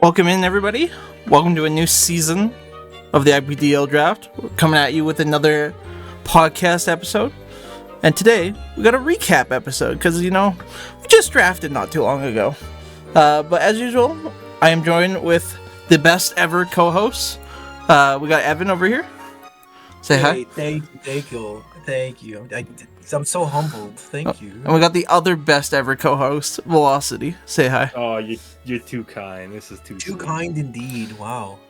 Welcome in, everybody. Welcome to a new season of the IPDL draft. We're coming at you with another podcast episode. And today, we got a recap episode because, we just drafted not too long ago. But as usual, I am joined with the best ever co-hosts. We got Evan over here. Say hi. Thank you. I'm so humbled. Thank you. And we got the other best ever co-host, Velocity. Say hi. Oh, you're too kind. This is too sweet. Kind indeed. Wow.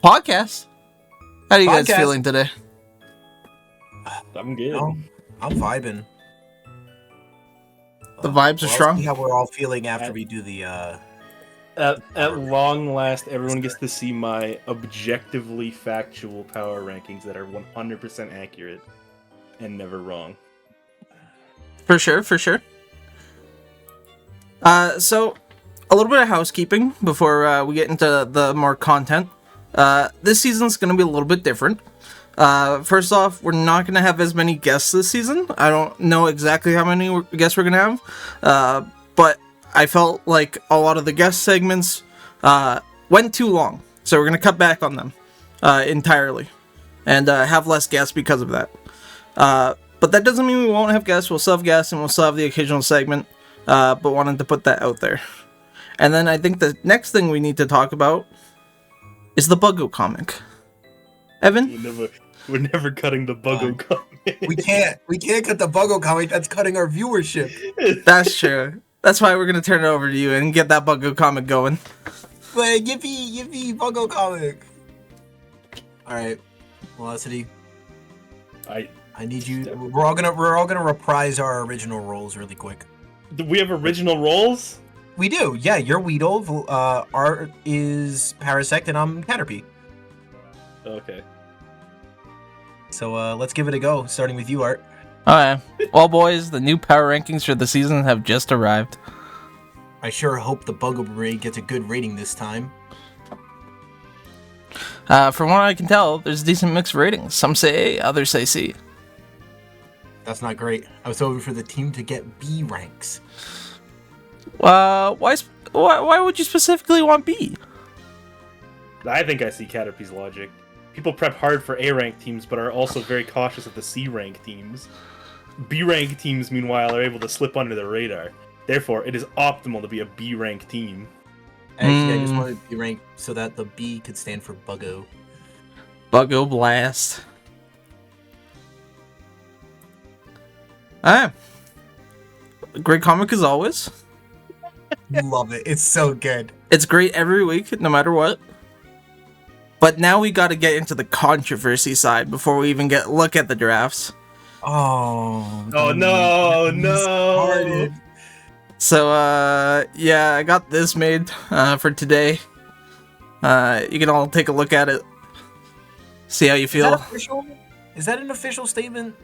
Podcast. How are you guys feeling today? I'm good. I'm vibing. The vibes are strong. See how we're all feeling after we do the. At long last, everyone gets to see my objectively factual power rankings that are 100% accurate and never wrong. For sure. So, a little bit of housekeeping before we get into the more content. This season's going to be a little bit different. First off, we're not going to have as many guests this season. I don't know exactly how many guests we're going to have, but I felt like a lot of the guest segments went too long, so we're going to cut back on them entirely and have less guests because of that. But that doesn't mean we won't have guests. We'll still have guests and we'll still have the occasional segment, but wanted to put that out there. And then I think the next thing we need to talk about is the Buggo comic. Evan? We're never cutting the Buggo comic. We can't cut the Buggo comic. That's cutting our viewership. That's true. That's why we're going to turn it over to you and get that Buggo comic going. Like, yippee, Buggo comic. Alright, Velocity. I need you. We're all gonna reprise our original roles really quick. Do we have original roles? We do. Yeah, you're Weedle. Art is Parasect, and I'm Caterpie. Okay. So let's give it a go. Starting with you, Art. Alright. Well, boys, the new power rankings for the season have just arrived. I sure hope the Buggo Brigade gets a good rating this time. From what I can tell, there's decent mixed ratings. Some say A, others say C. That's not great. I was hoping for the team to get B ranks. Why would you specifically want B? I think I see Caterpie's logic. People prep hard for A-rank teams, but are also very cautious of the C-rank teams. B-rank teams, meanwhile, are able to slip under the radar. Therefore, it is optimal to be a B-rank team. Actually, I just wanted B rank so that the B could stand for Buggo. Buggo Blast. Alright. Great comic as always. Love it. It's so good. It's great every week, no matter what. But now we got to get into the controversy side before we even look at the drafts. Oh no! So, yeah, I got this made for today. You can all take a look at it. See how you feel. Is that an official statement?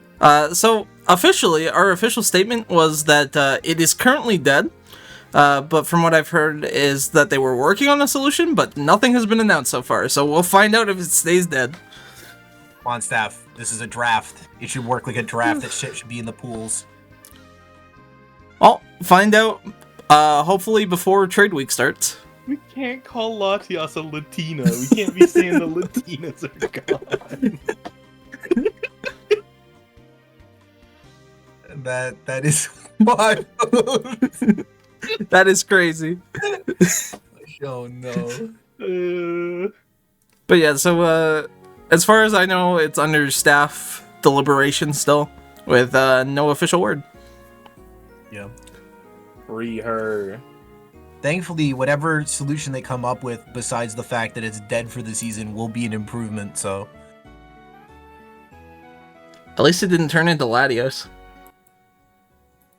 So, officially, our official statement was that it is currently dead. But from what I've heard is that they were working on a solution, but nothing has been announced so far. So we'll find out if it stays dead. Come on, staff. This is a draft. It should work like a draft. That shit should be in the pools. Well, find out, hopefully before trade week starts. We can't call Latias a Latina. We can't be saying the Latinas are gone. That is wild. That is crazy. Oh no. But yeah, so as far as I know, it's under staff deliberation still, with no official word. Yeah. Free her. Thankfully, whatever solution they come up with, besides the fact that it's dead for the season, will be an improvement, so. At least it didn't turn into Latios.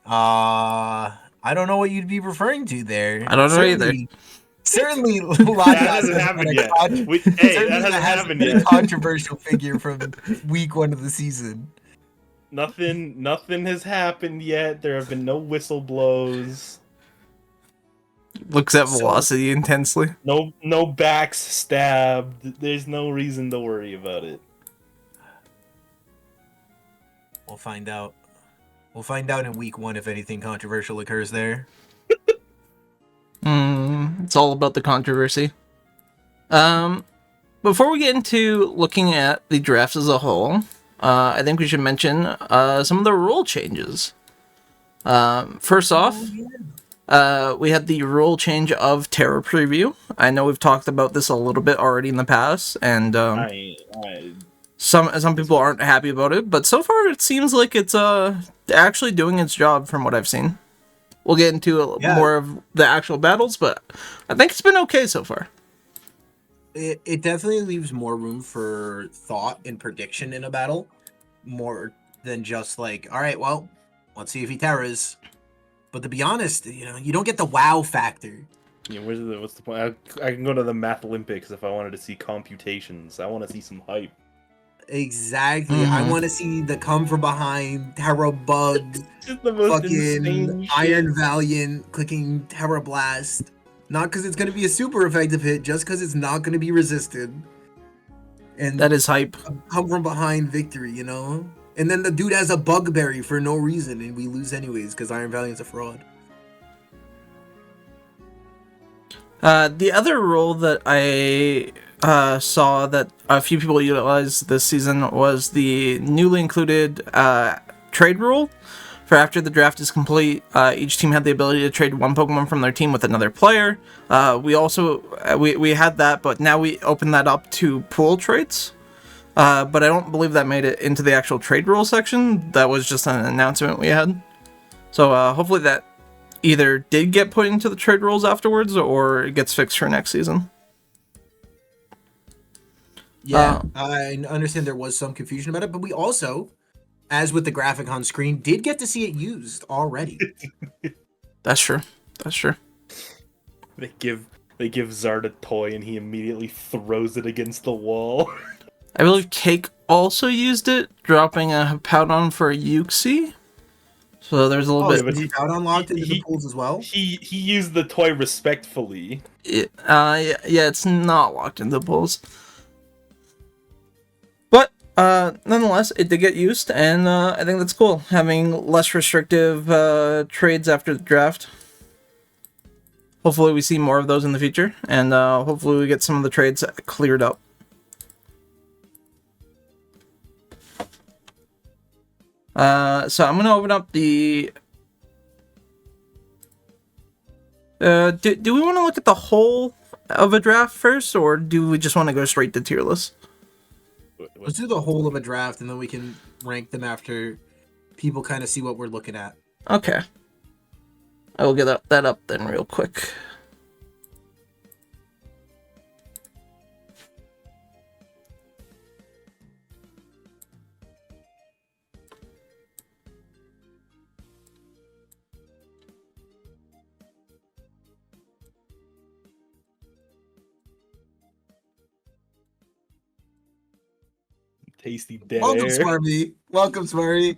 I don't know what you'd be referring to there. I don't know either. Certainly, that hasn't happened yet. That hasn't happened yet. A controversial figure from week 1 of the season. Nothing has happened yet. There have been no whistle blows. Looks at Velocity intensely. No backs stabbed. There's no reason to worry about it. We'll find out. We'll find out in week 1 if anything controversial occurs there. It's all about the controversy. Before we get into looking at the drafts as a whole, I think we should mention some of the rule changes. First off, we had the rule change of Terror Preview. I know we've talked about this a little bit already in the past, and some people aren't happy about it, but so far it seems like it's actually doing its job from what I've seen. We'll get into more of the actual battles, but I think it's been okay so far. It definitely leaves more room for thought and prediction in a battle, more than just like, all right, well, let's see if he terras. But to be honest, you don't get the wow factor. Yeah, what's the point? I can go to the Math Olympics if I wanted to see computations. I want to see some hype. Exactly. Mm-hmm. I want to see the come from behind Terra Bug, fucking Iron Valiant clicking Terra Blast. Not because it's going to be a super effective hit, just because it's not going to be resisted. And that is hype. Come from behind victory, And then the dude has a Bugberry for no reason, and we lose anyways because Iron Valiant's a fraud. The other rule that I saw that a few people utilized this season was the newly included trade rule. For after the draft is complete, each team had the ability to trade one Pokemon from their team with another player. We also we had that, but now we open that up to pool trades. But I don't believe that made it into the actual trade rule section. That was just an announcement we had. So hopefully that either did get put into the trade rules afterwards, or it gets fixed for next season. Yeah, I understand there was some confusion about it, but we also, as with the graphic on screen, did get to see it used already. That's true. That's true. They give Zard a toy and he immediately throws it against the wall. I believe Cake also used it, dropping a Hippowdon for a Uxie. So there's a little bit. But Hippowdon locked into the pools as well? He used the toy respectfully. Yeah, it's not locked into the pools. But nonetheless, it did get used, and I think that's cool, having less restrictive trades after the draft. Hopefully we see more of those in the future, and hopefully we get some of the trades cleared up. So I'm going to open up the... do we want to look at the whole of a draft first, or do we just want to go straight to tier list? Let's do the whole of a draft, and then we can rank them after people kind of see what we're looking at. Okay. I will get that up then real quick. Tasty dead Welcome, air. Smarmy. Welcome, Smarmy.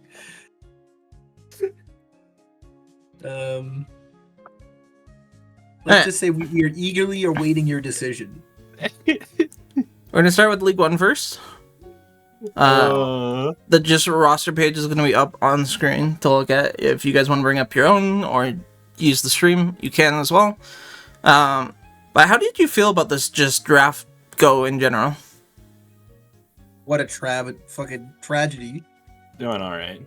Let's just say we are eagerly awaiting your decision. We're going to start with League 1 first. The just roster page is going to be up on screen to look at. If you guys want to bring up your own or use the stream, you can as well. But how did you feel about this just draft go in general? What a fucking tragedy. Doing alright.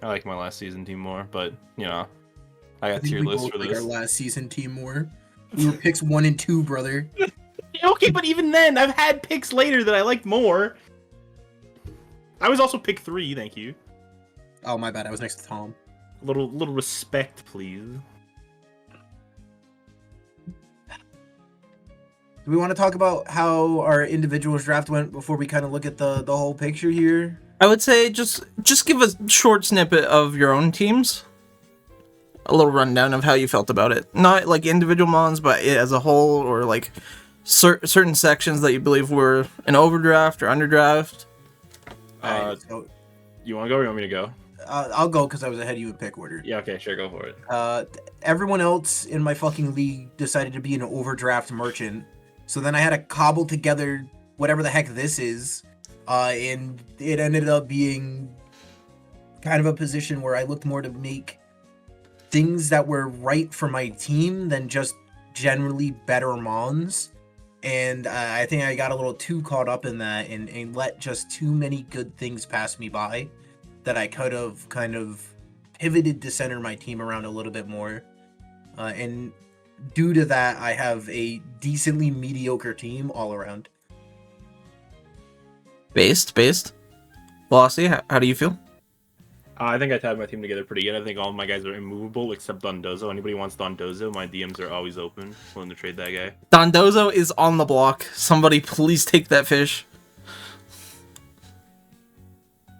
I like my last season team more, but, I got tier list for this. Our last season team more. We were picks 1 and 2, brother. Okay, but even then, I've had picks later that I liked more. I was also pick 3, thank you. Oh, my bad. I was next to Tom. A little respect, please. Do we want to talk about how our individuals draft went before we kind of look at the whole picture here? I would say just give a short snippet of your own teams. A little rundown of how you felt about it. Not like individual mons, but as a whole, or like certain sections that you believe were an overdraft or underdraft. So, you want to go or you want me to go? I'll go because I was ahead of you in pick order. Yeah, okay, sure, go for it. Everyone else in my fucking league decided to be an overdraft merchant. So then I had to cobble together whatever the heck this is. And it ended up being kind of a position where I looked more to make things that were right for my team than just generally better mons. And I think I got a little too caught up in that and let just too many good things pass me by that I could have kind of pivoted to center my team around a little bit more. And due to that, I have a decently mediocre team all around. Based. Velocity, how do you feel? I think I tied my team together pretty good. I think all of my guys are immovable except Dondozo. Anybody wants Dondozo, my DMs are always open. Willing to trade that guy. Dondozo is on the block. Somebody please take that fish.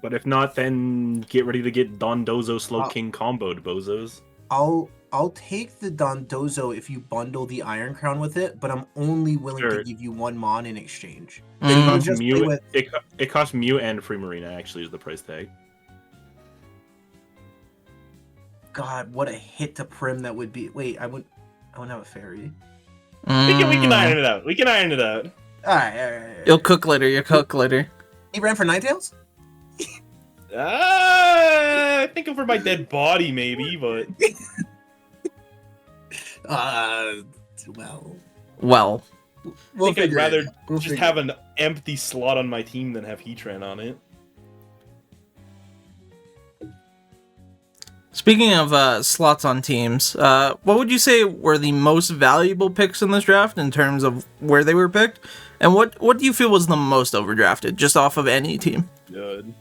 But if not, then get ready to get Dondozo Slow King comboed, bozos. I'll take the Dondozo if you bundle the Iron Crown with it, but I'm only willing to give you 1 mon in exchange. It costs Mew and Free Marina, actually, is the price tag. God, what a hit to Prim that would be. Wait, I wouldn't have a fairy. We can iron it out. Alright. You'll cook later. He ran for Ninetales? I think over my dead body, maybe, but... Well. I think I'd rather just have an empty slot on my team than have Heatran on it. Speaking of slots on teams, what would you say were the most valuable picks in this draft in terms of where they were picked? And what do you feel was the most overdrafted, just off of any team? Good.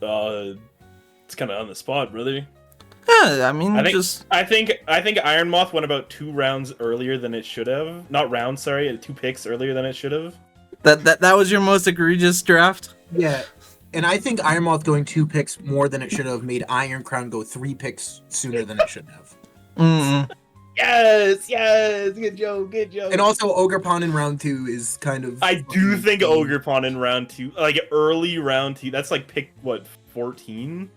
It's kind of on the spot, brother. Yeah, I mean, I think Iron Moth went about 2 rounds earlier than it should have. Not rounds, sorry, 2 picks earlier than it should have. That was your most egregious draft? Yeah. And I think Iron Moth going 2 picks more than it should have made Iron Crown go 3 picks sooner than it should have. Yes, good joke. And also Ogerpon in round 2 is kind of... I do think Ogerpon in round 2, like early round 2, that's like pick, what, 14?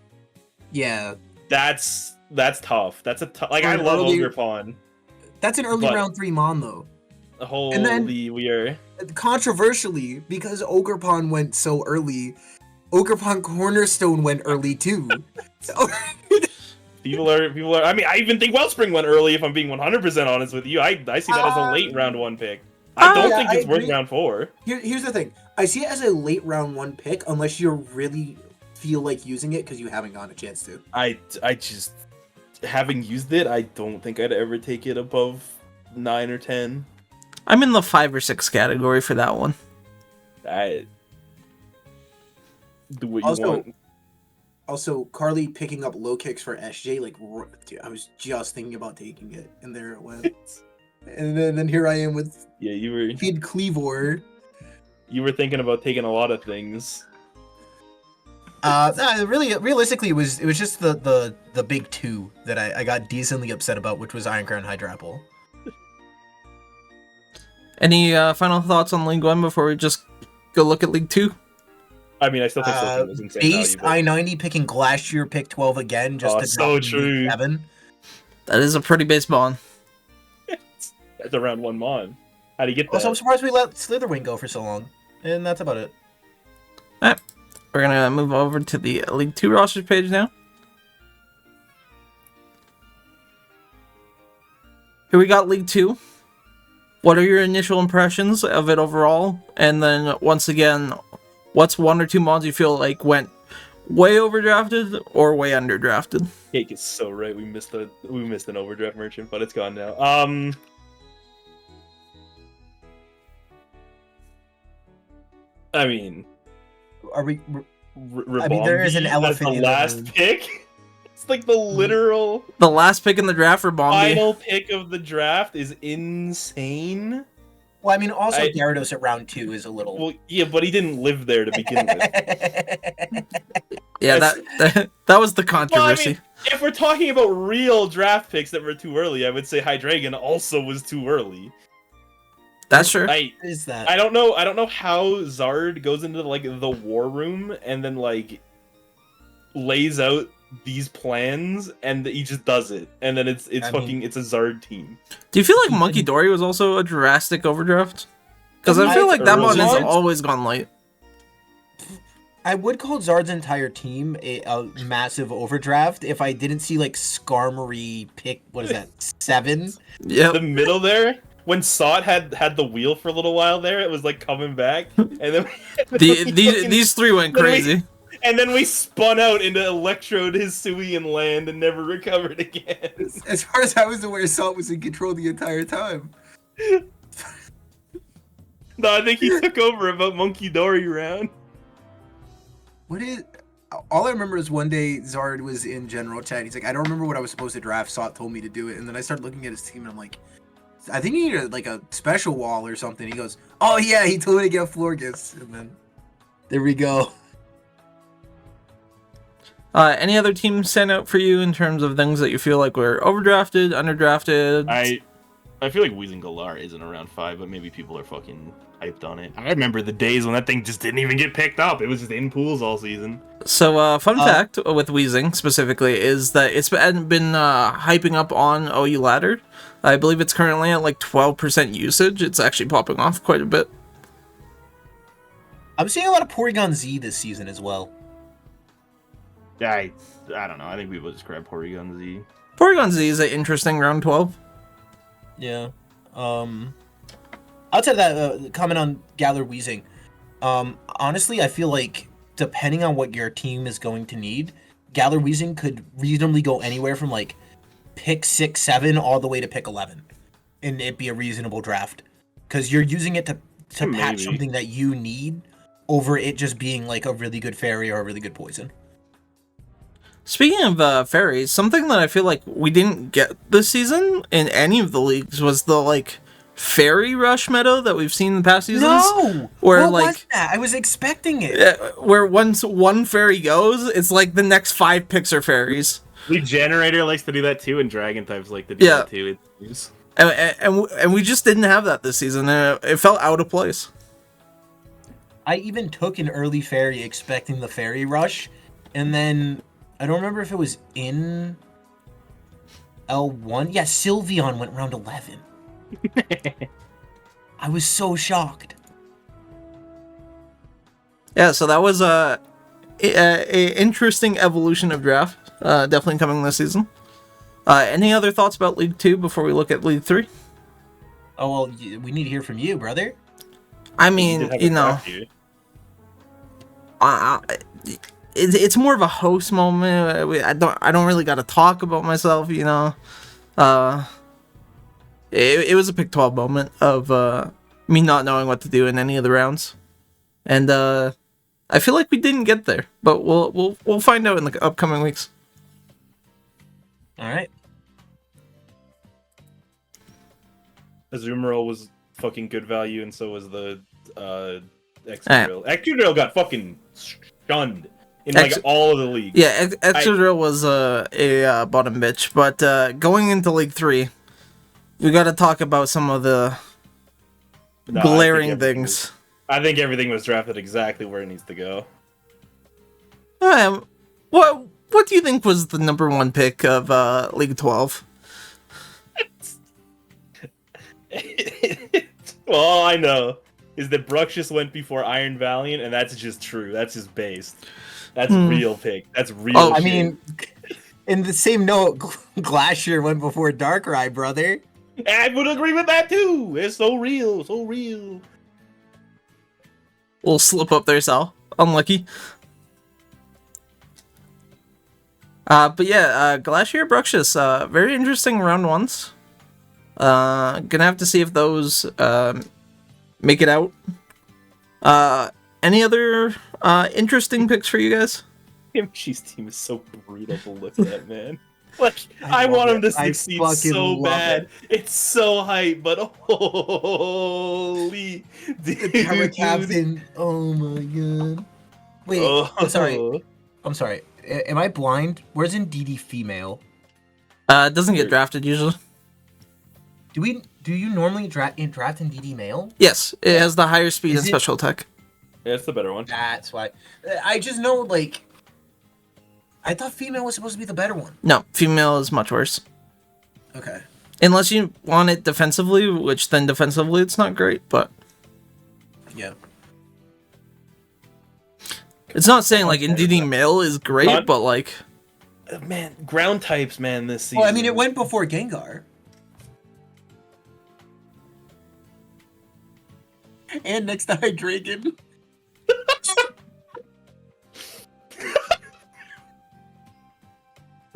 Yeah. That's tough. That's a tough... Like, I love Ogerpon. That's an early round 3 mon, though. Holy, and then, we are... Controversially, because Ogerpon went so early... Ogerpon Cornerstone went early too. So people are. I mean, I even think Wellspring went early. If I'm being 100% honest with you, I see that as a late round 1 pick. I don't think it's worth round 4. Here's the thing. I see it as a late round 1 pick unless you really feel like using it because you haven't gotten a chance to. I just having used it, I don't think I'd ever take it above 9 or 10. I'm in the 5 or 6 category for that one. Do what you want. Also, Carly picking up low kicks for SJ, like, dude, I was just thinking about taking it, and there it went. And then here I am with you were Feed Cleavor. You were thinking about taking a lot of things. Realistically, it was just the big 2 that I got decently upset about, which was Iron Crown Hydrapple. Any final thoughts on League 1 before we just go look at League 2? I mean, I still think Silphing was insane Based value, I-90 picking Glacier pick 12 again just to so true. 7. That is a pretty base mon. That's a round 1 mon. How do you get that? Also, I'm surprised we let Slitherwing go for so long. And that's about it. Alright, we're gonna move over to the League 2 rosters page now. Here we got League 2. What are your initial impressions of it overall? And then, once again, what's 1 or 2 mons you feel like went way overdrafted or way underdrafted? Cake is so right. We missed an overdraft merchant, but it's gone now. I mean, are we? I mean, there is an elephant in the last pick. It's like the literal. The last pick in the draft for Bombi. Final pick of the draft is insane. Well, I mean, also Gyarados at round 2 is a little... Well, yeah, but he didn't live there to begin with. Yeah, that was the controversy. Well, I mean, if we're talking about real draft picks that were too early, I would say Hydreigon also was too early. That's true. Is that? I don't know how Zard goes into like the war room and then like lays out these plans and he just does it, and then it's a Zard team. Do you feel like Monkey Dory was also a drastic overdraft? Because I feel like that one has always gone late. I would call Zard's entire team a massive overdraft if I didn't see like Skarmory pick, what is that, 7? Yep. The middle there, when Sot had the wheel for a little while there, it was like coming back, and then These three went crazy. And then we spun out into Electrode Hisui and land and never recovered again. As far as I was aware, Salt was in control the entire time. No, I think he took over about Monkey Dory round. What is... All I remember is one day Zard was in general chat. He's like, I don't remember what I was supposed to draft. Sot told me to do it. And then I started looking at his team and I'm like, I think he needed like a special wall or something. He goes, oh yeah, he told me to get Florges. And then there we go. Any other teams stand out for you in terms of things that you feel like were overdrafted, underdrafted? I feel like Weezing Galar isn't around 5, but maybe people are fucking hyped on it. I remember the days when that thing just didn't even get picked up. It was just in pools all season. So, fun fact with Weezing specifically is that it's been hyping up on OU Ladder. I believe it's currently at like 12% usage. It's actually popping off quite a bit. I'm seeing a lot of Porygon Z this season as well. Yeah, I don't know. I think people just grab Porygon Z. Porygon Z is an interesting round 12. Yeah. Outside of that, comment on Galar Weezing. Honestly, I feel like depending on what your team is going to need, Galar Weezing could reasonably go anywhere from like pick 6, 7 all the way to pick 11, and it'd be a reasonable draft because you're using it to patch something that you need over it just being like a really good fairy or a really good poison. Speaking of fairies, something that I feel like we didn't get this season in any of the leagues was the like fairy rush meta that we've seen in the past seasons. No, where what like was that? I was expecting it. Where once one fairy goes, it's like the next 5 picks are fairies. The Generator likes to do that too, and Dragon types like to do that too. And we just didn't have that this season, and it felt out of place. I even took an early fairy expecting the fairy rush, and then I don't remember if it was in L1. Yeah, Sylveon went round 11. I was so shocked. Yeah, so that was a interesting evolution of draft. Definitely coming this season. Any other thoughts about League 2 before we look at League 3? Oh, well, we need to hear from you, brother. I mean, you know, it's more of a host moment. I don't really got to talk about myself, you know. It was a pick 12 moment of me not knowing what to do in any of the rounds, and I feel like we didn't get there, but we'll find out in the upcoming weeks. All right. Azumarill was fucking good value, and so was the Excadrill. Excadrill got fucking shunned in like all of the leagues. Yeah, Excadrill was a bottom bitch, but going into League 3, we got to talk about some of the glaring things. I think everything was drafted exactly where it needs to go. What do you think was the number 1 pick of League 12? Well, all I know is that Bruxius went before Iron Valiant, and that's just true. That's just based. That's real pick. That's real. Oh, I mean, in the same note, Glacier went before Darkrai, brother. I would agree with that too. It's so real, so real. We'll slip up there, Sal. Unlucky. But yeah, Glacier, Bruxius, very interesting round 1s. Gonna have to see if those make it out. Any other interesting picks for you guys? Kimchi's team is so brutal to look at, man. Like, I want him to succeed so bad. It's so hype, but holy The captain. Oh my god. Wait, I'm sorry. Am I blind? Where's Indeedee female? It doesn't get drafted usually. Do you normally draft Indeedee male? Yes, it has the higher speed and special attack. Yeah, it's the better one. That's why. I just know, like, I thought female was supposed to be the better one. No, female is much worse. Okay. Unless you want it defensively, which then defensively it's not great, but... Yeah. It's not saying like NDD male is great, but like, man, ground types, man, this season. Well, I mean, it went before Gengar. And next to Hydreigon.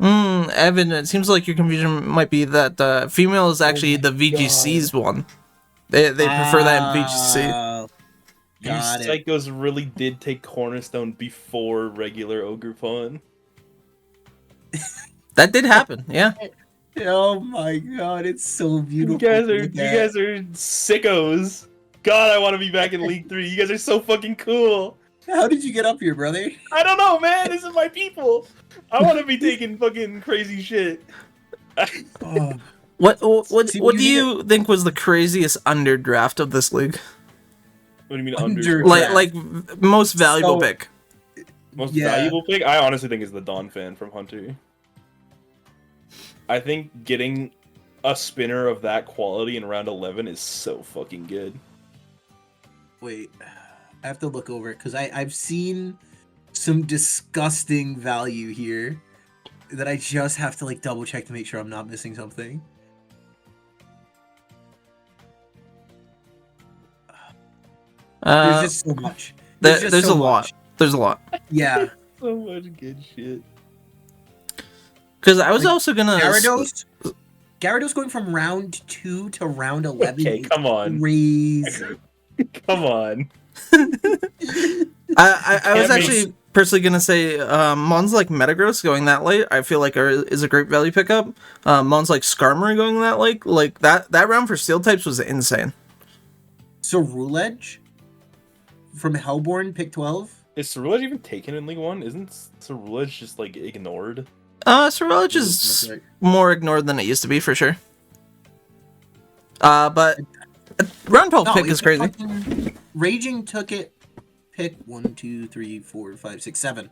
Evan, it seems like your confusion might be that female is actually the VGC's one. They prefer that in VGC. You psychos really did take Cornerstone before regular Ogrepon. That did happen, yeah. Oh my god, it's so beautiful. You guys are sickos. God, I want to be back in League 3. You guys are so fucking cool. How did you get up here, brother? I don't know, man. This is my people. I want to be taking fucking crazy shit. Oh. What do you think was the craziest underdraft of this league? What do you mean Underdraft? Like most valuable pick. Most valuable pick? I honestly think is the Dawn fan from Hunter. I think getting a spinner of that quality in round 11 is so fucking good. Wait, I have to look over it because I've seen some disgusting value here that I just have to like double check to make sure I'm not missing something. There's just so much. There's a lot. There's a lot. Yeah. So much good shit. Because I was also gonna Gyarados going from round 2 to round 11. Okay, come on. Crazy. Come on. I was actually personally gonna say Mons like Metagross going that late. I feel like is a great value pickup. Mons like Skarmory going that late, like that round for Steel types was insane. So Ruledge from Hellborn, pick 12. Is Cerulege even taken in League 1? Isn't Cerulege just like ignored? Cerulege is more ignored than it used to be for sure. But round 12 pick is crazy. Raging took it. Pick 1, 2, 3, 4, 5, 6, 7.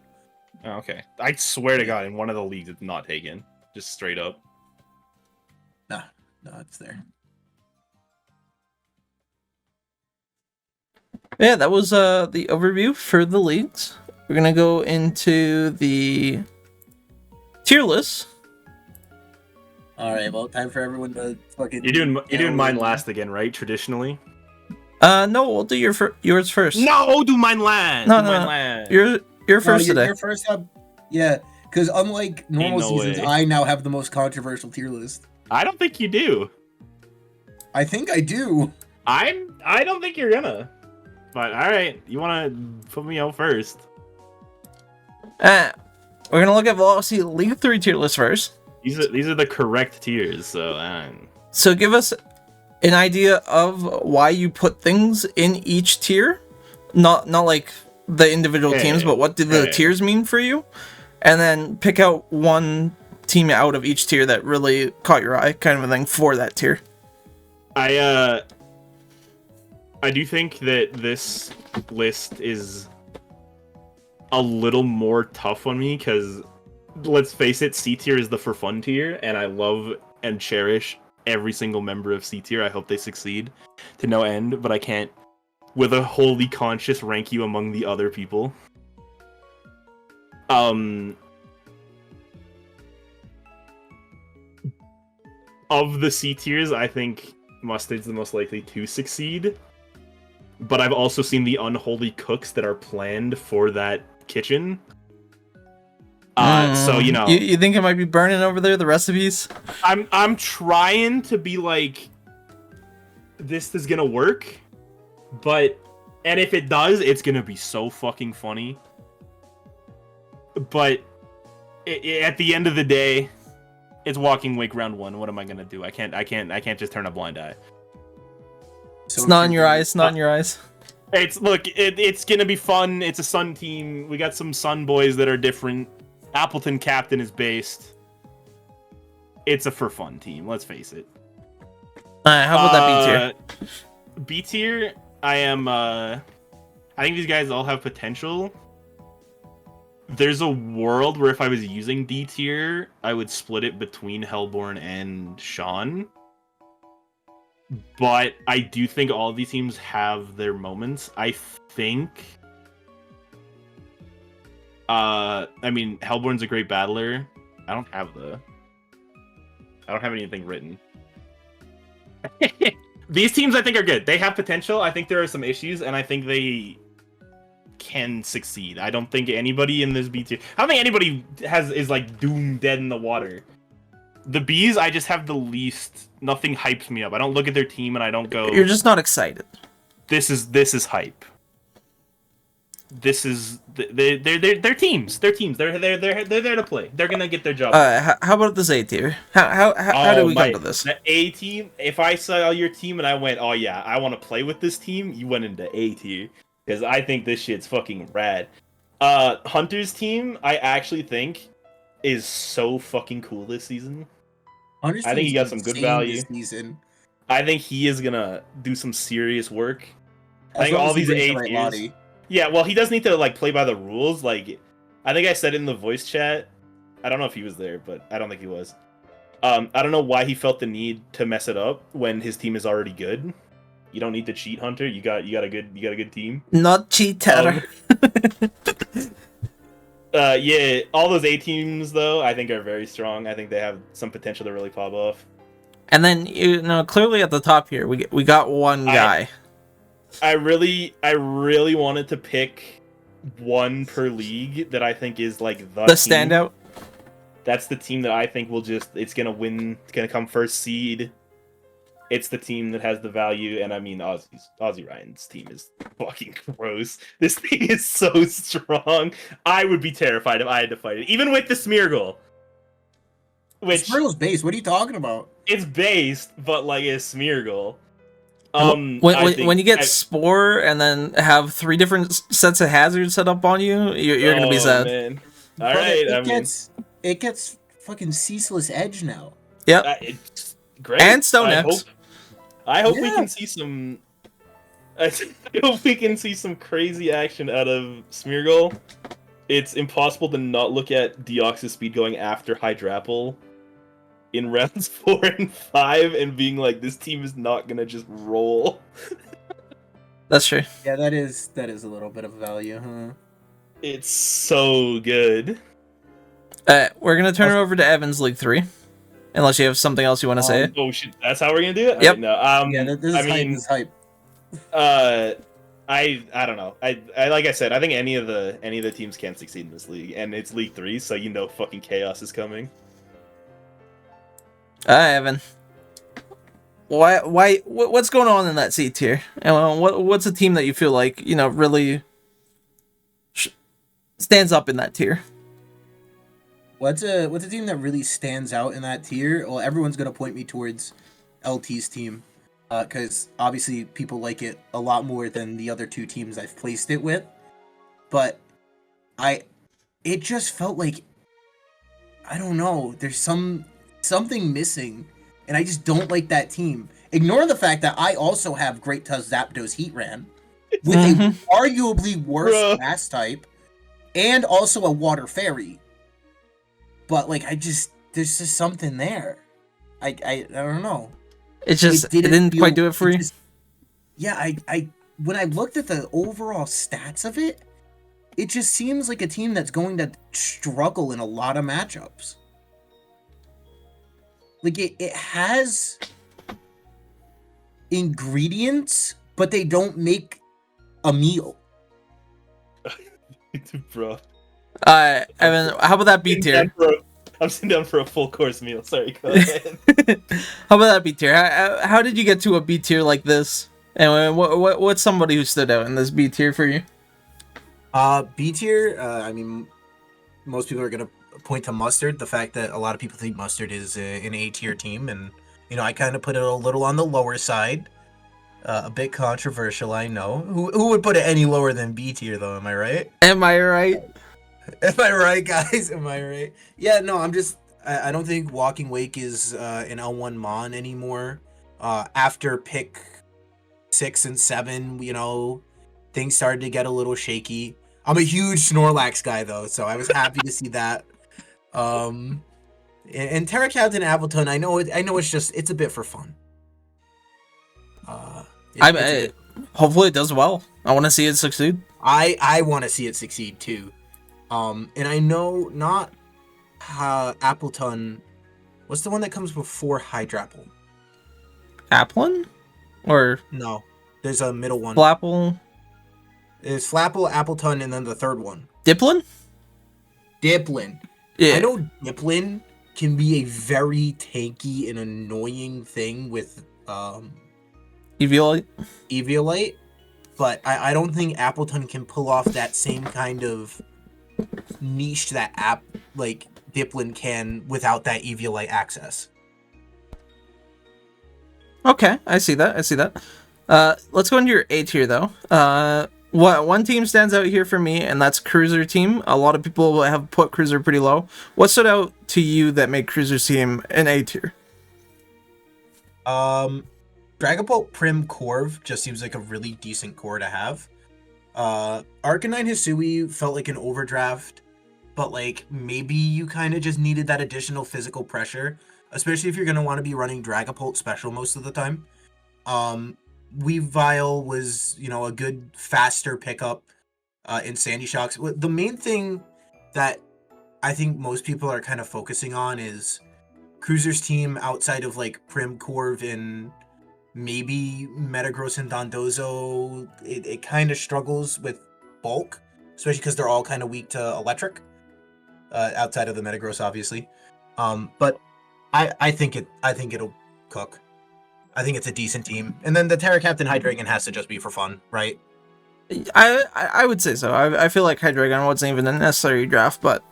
Oh, okay. I swear to God, in one of the leagues, it's not taken. Just straight up. No, it's there. Yeah, that was the overview for the leagues. We're gonna go into the tier list. All right, well, time for everyone to fucking. You're doing mine last again, right? Traditionally. No, we'll do yours first. No, do mine last. No. You're first today. You're first up. Yeah, because unlike normal seasons, way. I now have the most controversial tier list. I don't think you do. I think I do. I don't think you're gonna. But all right, you want to put me out first? We're gonna look at Velocity League 3 tier list first. These are the correct tiers, so. So give us an idea of why you put things in each tier, not like the individual teams, but what do the tiers mean for you, and then pick out one team out of each tier that really caught your eye, kind of a thing for that tier. I do think that this list is a little more tough on me because, let's face it, C tier is the for fun tier, and I love and cherish every single member of C tier. I hope they succeed to no end, but I can't, with a wholly conscious, rank you among the other people. Of the C tiers, I think Mustard's the most likely to succeed. But I've also seen the unholy cooks that are planned for that kitchen. So you know, you think it might be burning over there, the recipes? I'm trying to be like, this is gonna work, and if it does, it's gonna be so fucking funny. But at the end of the day, it's Walking Wake round 1. What am I gonna do? I can't just turn a blind eye. It's not in your eyes. Not in your eyes. It's gonna be fun. It's a Sun team. We got some Sun boys that are different. Appleton captain is based. It's a for fun team. Let's face it. How about that B tier? B tier. I think these guys all have potential. There's a world where if I was using D tier, I would split it between Hellborn and Sean. But I do think all of these teams have their moments. I think I mean, Hellborn's a great battler. I don't have anything written. These teams, I think, are good. They have potential. I think there are some issues, and I think they can succeed. I don't think anybody in this B tier. I don't think anybody is like doomed dead in the water. The Bees, I just have the least. Nothing hypes me up. I don't look at their team and I don't go. You're just not excited. This is hype. This is they're teams. They're teams. They're there to play. They're gonna get their job. How about this A tier? How do we come to this? The A team. If I saw your team and I went, oh yeah, I want to play with this team, you went into A tier because I think this shit's fucking rad. Hunter's team, I actually think is so fucking cool this season. Hunter's I think he got some good value. This season. I think he is gonna do some serious work. I think all these A tiers. Yeah, well, he does need to like play by the rules. Like, I think I said in the voice chat. I don't know if he was there, but I don't think he was. I don't know why he felt the need to mess it up when his team is already good. You don't need to cheat, Hunter. You got a good team. Not cheater. Yeah, all those A teams though, I think are very strong. I think they have some potential to really pop off. And then clearly at the top here, we got one guy. I really wanted to pick one per league that I think is like the team. Standout. That's the team that I think it's gonna win. It's gonna come first seed. It's the team that has the value, and I mean Ozzy Ryan's team is fucking gross. This thing is so strong. I would be terrified if I had to fight it, even with the Smeargle. Which Smeargle's based. What are you talking about? It's based, but like it's Smeargle. When you get Spore and then have 3 different sets of hazards set up on you, you're gonna be sad. Man. All right, it gets fucking ceaseless edge now. Yep. It's great. And Stone X. I hope we can see some. I hope we can see some crazy action out of Smeargle. It's impossible to not look at Deoxys speed going after Hydrapple in rounds 4 and 5 and being like, this team is not gonna just roll. That's true. Yeah, that is a little bit of value, huh? It's so good. We're gonna turn it over to Evans League 3, unless you have something else you want to say. Oh shit, that's how we're gonna do it. Yep. Yeah, this is hype. I don't know. I like I said, I think any of the teams can succeed in this league, and it's League 3, so you know fucking chaos is coming. Evan. What's going on in that C tier? And what's a team that you feel like, really stands up in that tier? What's a team that really stands out in that tier? Well, everyone's gonna point me towards LT's team, because obviously people like it a lot more than the other 2 teams I've placed it with. But it just felt like, I don't know, there's something missing, and I just don't like that team. Ignore the fact that I also have Great Tusk Zapdos Heatran with a arguably worse grass type and also a Water Fairy. But like, there's just something there. I don't know. It didn't quite do it for you. When I looked at the overall stats of it, it just seems like a team that's going to struggle in a lot of matchups. Like, it has ingredients, but they don't make a meal. Bro. Evan, how about that B tier? I'm sitting down for a full course meal. Sorry, go ahead. How about that B tier? How did you get to a B tier like this? And what's somebody who stood out in this B tier for you? B tier, I mean, most people are going to point to Mustard. The fact that a lot of people think Mustard is an A tier team, and I kind of put it a little on the lower side. A bit controversial, I know. Who would put it any lower than B tier, though? Am I right? Am I right? Am I right, guys? Am I right? Yeah, no, I don't think Walking Wake is an L1 Mon anymore. After pick 6 and 7, things started to get a little shaky. I'm a huge Snorlax guy, though, so I was happy to see that. And Terracotta and Ableton, I know it's a bit for fun. Hopefully it does well. I want to see it succeed. I want to see it succeed too. And I know not Appleton. What's the one that comes before Hydrapple? Applin? Or No, there's a middle one. Flapple? There's Flapple, Appleton, and then the third one. Diplin? Diplin. Yeah. I know Diplin can be a very tanky and annoying thing with Eviolite? but I don't think Appleton can pull off that same kind of niche that Diplin can without that Eviolite access. Okay, I see that. Let's go into your A tier though. One team stands out here for me, and that's Cruiser team. A lot of people have put Cruiser pretty low. What stood out to you that made Cruiser team an A tier? Dragapult Prim Corv just seems like a really decent core to have. Arcanine Hisui felt like an overdraft, but like maybe you kind of just needed that additional physical pressure, especially if you're going to want to be running Dragapult special most of the time. Weavile was, a good faster pickup in Sandy Shocks. The main thing that I think most people are kind of focusing on is Cruiser's team outside of like Prim Corv and maybe Metagross and Dondozo. It kind of struggles with bulk, especially because they're all kind of weak to electric, outside of the Metagross, obviously. But I think it'll cook. I think it's a decent team. And then the Terra Captain Hydreigon has to just be for fun, right? I would say so. I feel like Hydreigon wasn't even a necessary draft, but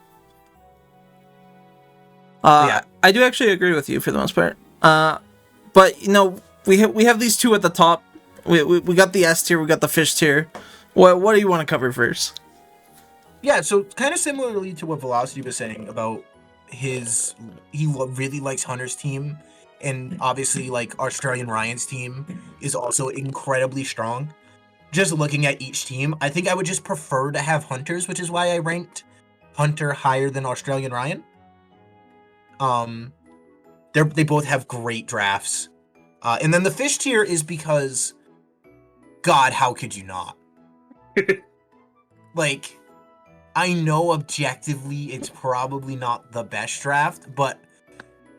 Yeah. I do actually agree with you for the most part. But we have these two at the top. We got the S tier, we got the fish tier. What do you want to cover first? Yeah, so kind of similarly to what Velocity was saying about he really likes Hunter's team, and obviously like Australian Ryan's team is also incredibly strong. Just looking at each team, I think I would just prefer to have Hunters, which is why I ranked Hunter higher than Australian Ryan. They both have great drafts. And then the fish tier is because, God, how could you not? Like, I know objectively it's probably not the best draft, but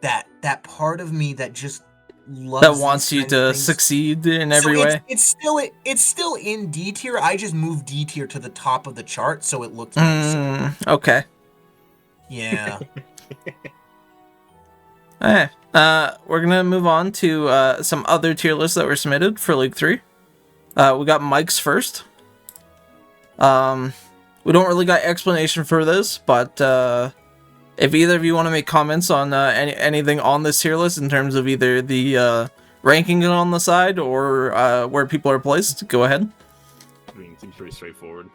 that part of me that just loves That wants you to succeed in every way. It's still in D tier. I just moved D tier to the top of the chart so it looked nice. Okay. Yeah. Alright. We're gonna move on to some other tier lists that were submitted for League 3. We got Mike's first. We don't really got explanation for this, but if either of you want to make comments on anything on this tier list in terms of either the ranking it on the side or where people are placed, go ahead. I mean, it seems pretty straightforward.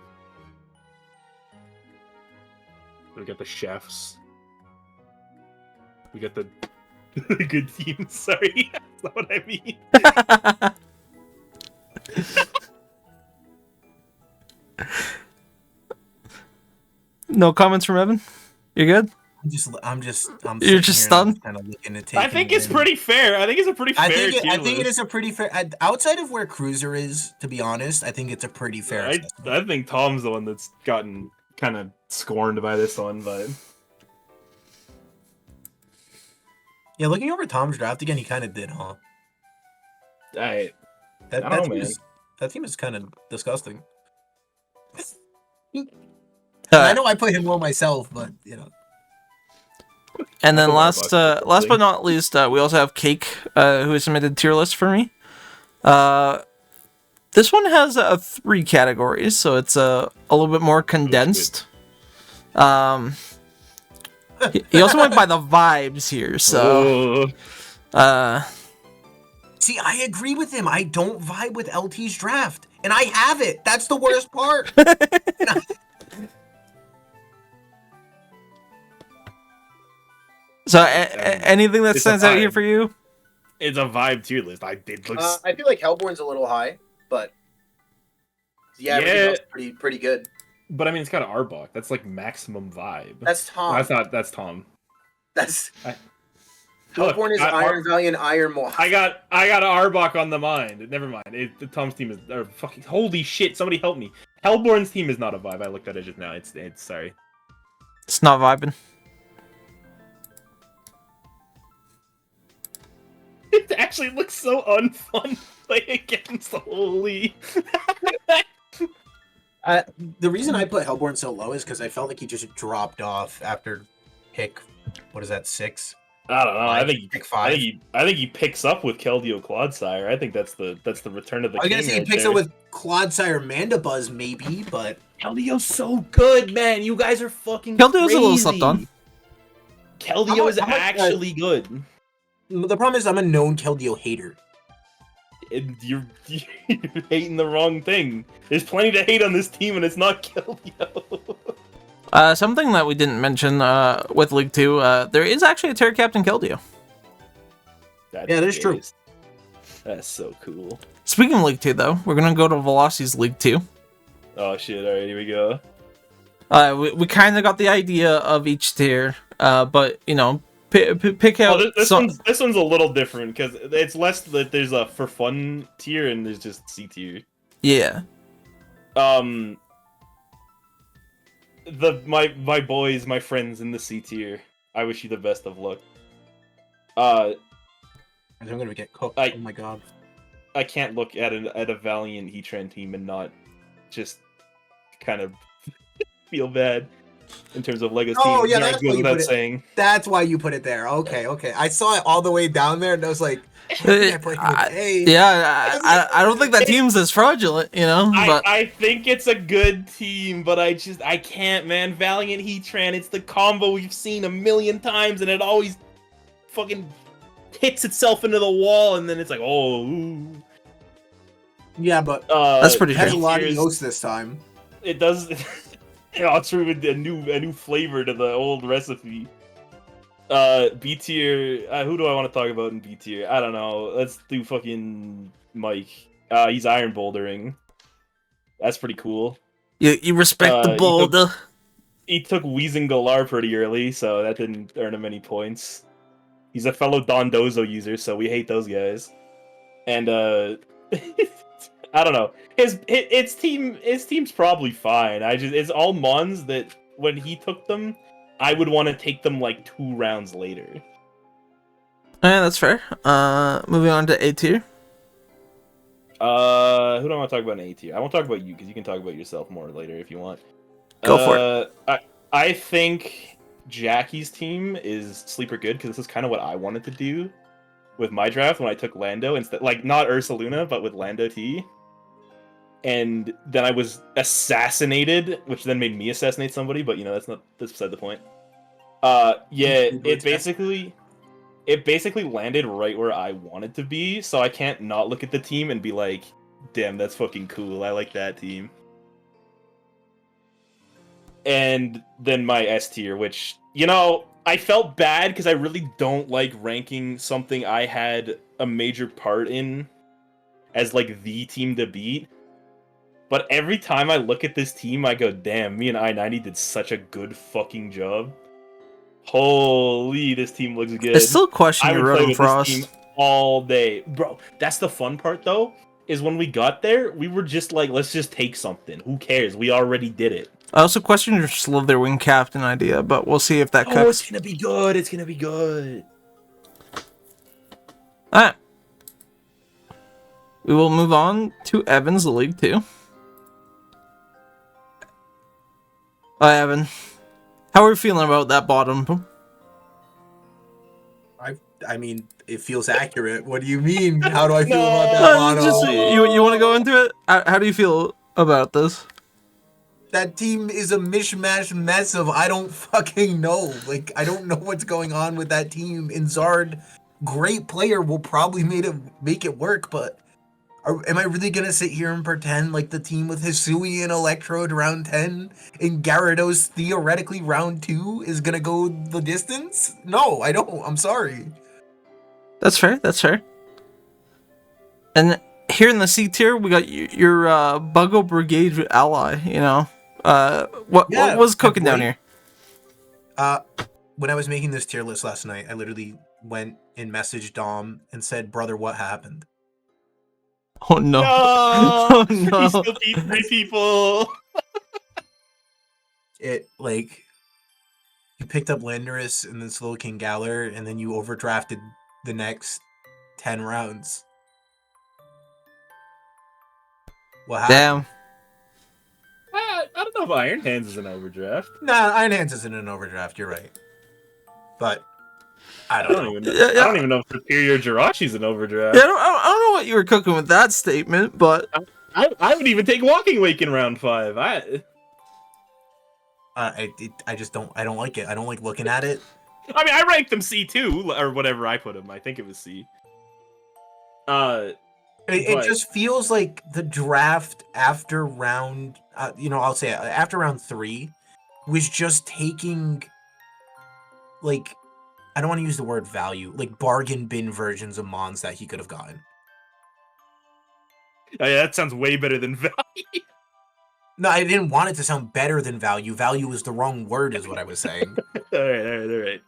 We got the chefs. We got the good team. Sorry, that's not what I mean. No comments from Evan? You're good? You're just stunned? Kind of looking at I think it's pretty fair. I think it's a pretty fair tier I think it list. is a pretty fair. Outside of where Cruiser is, to be honest, I think it's a pretty fair. I think Tom's the one that's gotten kind of scorned by this one, but yeah, looking over Tom's draft again, he kind of did, huh? I don't know, man. That team is kind of disgusting. I know I put him low myself, but And then last but not least, we also have Cake, who submitted tier list for me. This one has 3 categories, so it's a little bit more condensed. He also went by the vibes here, so. See, I agree with him. I don't vibe with LT's draft, and I have it. That's the worst part. So, anything that stands out here for you? It's a vibe tier list. I feel like Hellborn's a little high, but everything else pretty good. But I mean, it's got an Arbok. That's like maximum vibe. That's Tom. That's Tom. Hellborn is Iron Valiant, Iron Moth. I got an Arbok on the mind. Never mind. Tom's team is fucking. Holy shit! Somebody help me. Hellborn's team is not a vibe. I looked at it just now. It's sorry. It's not vibing. It actually looks so unfun to play against. Holy. The reason I put Hellborn so low is because I felt like he just dropped off after pick. What is that, 6? I don't know. I Five, think pick 5. I think he picks up with Keldeo Clodsire. I think that's the return of the I was king gonna say he right picks there. up with Clodsire Mandibuzz maybe, but Keldeo's so good, man. You guys are fucking Keldeo's crazy. a little slept on. Keldeo is How much, actually good. the problem is I'm a known Keldeo hater. And you're hating the wrong thing. There's plenty to hate on this team, and it's not Keldeo. Something that we didn't mention with League 2, there is actually a Terra Captain Keldeo. Yeah, that is true. That's so cool. Speaking of League 2, though, we're going to go to Velocity's League 2. Oh shit, alright, here we go. We kind of got the idea of each tier, but, you know, pick out... This one's a little different, because it's less that there's a for fun tier and there's just C tier. Yeah. My boys, my friends in the C tier, I wish you the best of luck. I'm gonna get cooked. Oh my god. I can't look at a Valiant Heatran team and not just kind of feel bad in terms of Lego's Oh, team. yeah, They're that's good why you without put it- saying. That's why you put it there. Okay. I saw it all the way down there, and I was like, I think I put him with A. Yeah, I don't think that team's as fraudulent, you know? But I think it's a good team, but I can't, man. Valiant Heatran, it's the combo we've seen a million times, and it always fucking hits itself into the wall, and then it's like, oh. Ooh. Yeah, but that's pretty it has a true. lot of Yost this time. It does. It's true with a new flavor to the old recipe. B tier. Who do I want to talk about in B tier? I don't know. Let's do fucking Mike. He's iron bouldering. That's pretty cool. You respect the boulder. He took Weezing Galar pretty early, so that didn't earn him any points. He's a fellow Dondozo user, so we hate those guys. And I don't know. His team's probably fine. It's all Mons that when he took them, I would want to take them like 2 rounds later. Yeah, that's fair. Moving on to A tier. Who do I want to talk about in A tier? I won't talk about you because you can talk about yourself more later if you want. Go for it. I think Jackie's team is sleeper good because this is kind of what I wanted to do with my draft when I took Lando instead, like not Ursaluna, but with Lando T. And then I was assassinated, which then made me assassinate somebody. But you know, that's beside the point. It basically landed right where I wanted to be, so I can't not look at the team and be like, "Damn, that's fucking cool. I like that team." And then my S tier, which, you know, I felt bad because I really don't like ranking something I had a major part in as like the team to beat. But every time I look at this team, I go, damn, me and I-90 did such a good fucking job. Holy, this team looks good. I still question I your would play Rotom with Frost. this team all day. Bro, that's the fun part, though, is when we got there, we were just like, let's just take something. Who cares? We already did it. I also question your Slitherwing captain idea, but we'll see if that Oh, cooks. it's gonna be good. It's gonna be good. Alright. We will move on to Evan's League 2. Hi, Evan. How are you feeling about that bottom? I mean, it feels accurate. What do you mean? How do I feel about that bottom? Just, you want to go into it? How do you feel about this? That team is a mishmash mess of I don't fucking know. Like, I don't know what's going on with that team. Inzard, great player, will probably make it work, but am I really gonna sit here and pretend like the team with Hisui and Electrode round 10 and Gyarados theoretically round 2 is gonna go the distance? No, I don't. I'm sorry. That's fair. That's fair. And here in the C tier, we got your Buggo Brigade ally. You know, what was cooking down here? When I was making this tier list last night, I literally went and messaged Dom and said, "Brother, what happened?" Oh no! Oh no! We still beat 3 people. It like You picked up Landorus and then Slowking Galler, and then you overdrafted the next 10 rounds. What happened? Damn. I don't know if Iron Hands is an overdraft. Nah, Iron Hands isn't an overdraft. You're right. But I don't know. Even know. I don't even know if Superior Jiraiya's an overdraft. Yeah, I don't know what you were cooking with that statement, but I would even take Walking Wake in round 5. I just don't. I don't like it. I don't like looking at it. I mean, I ranked them C2 or whatever I put them. I think it was C. It just feels like the draft after round. I'll say after round 3 was just taking, like, I don't want to use the word value, like bargain bin versions of Mons that he could have gotten. Oh, yeah, that sounds way better than value. No, I didn't want it to sound better than value. Value was the wrong word, is what I was saying. all right.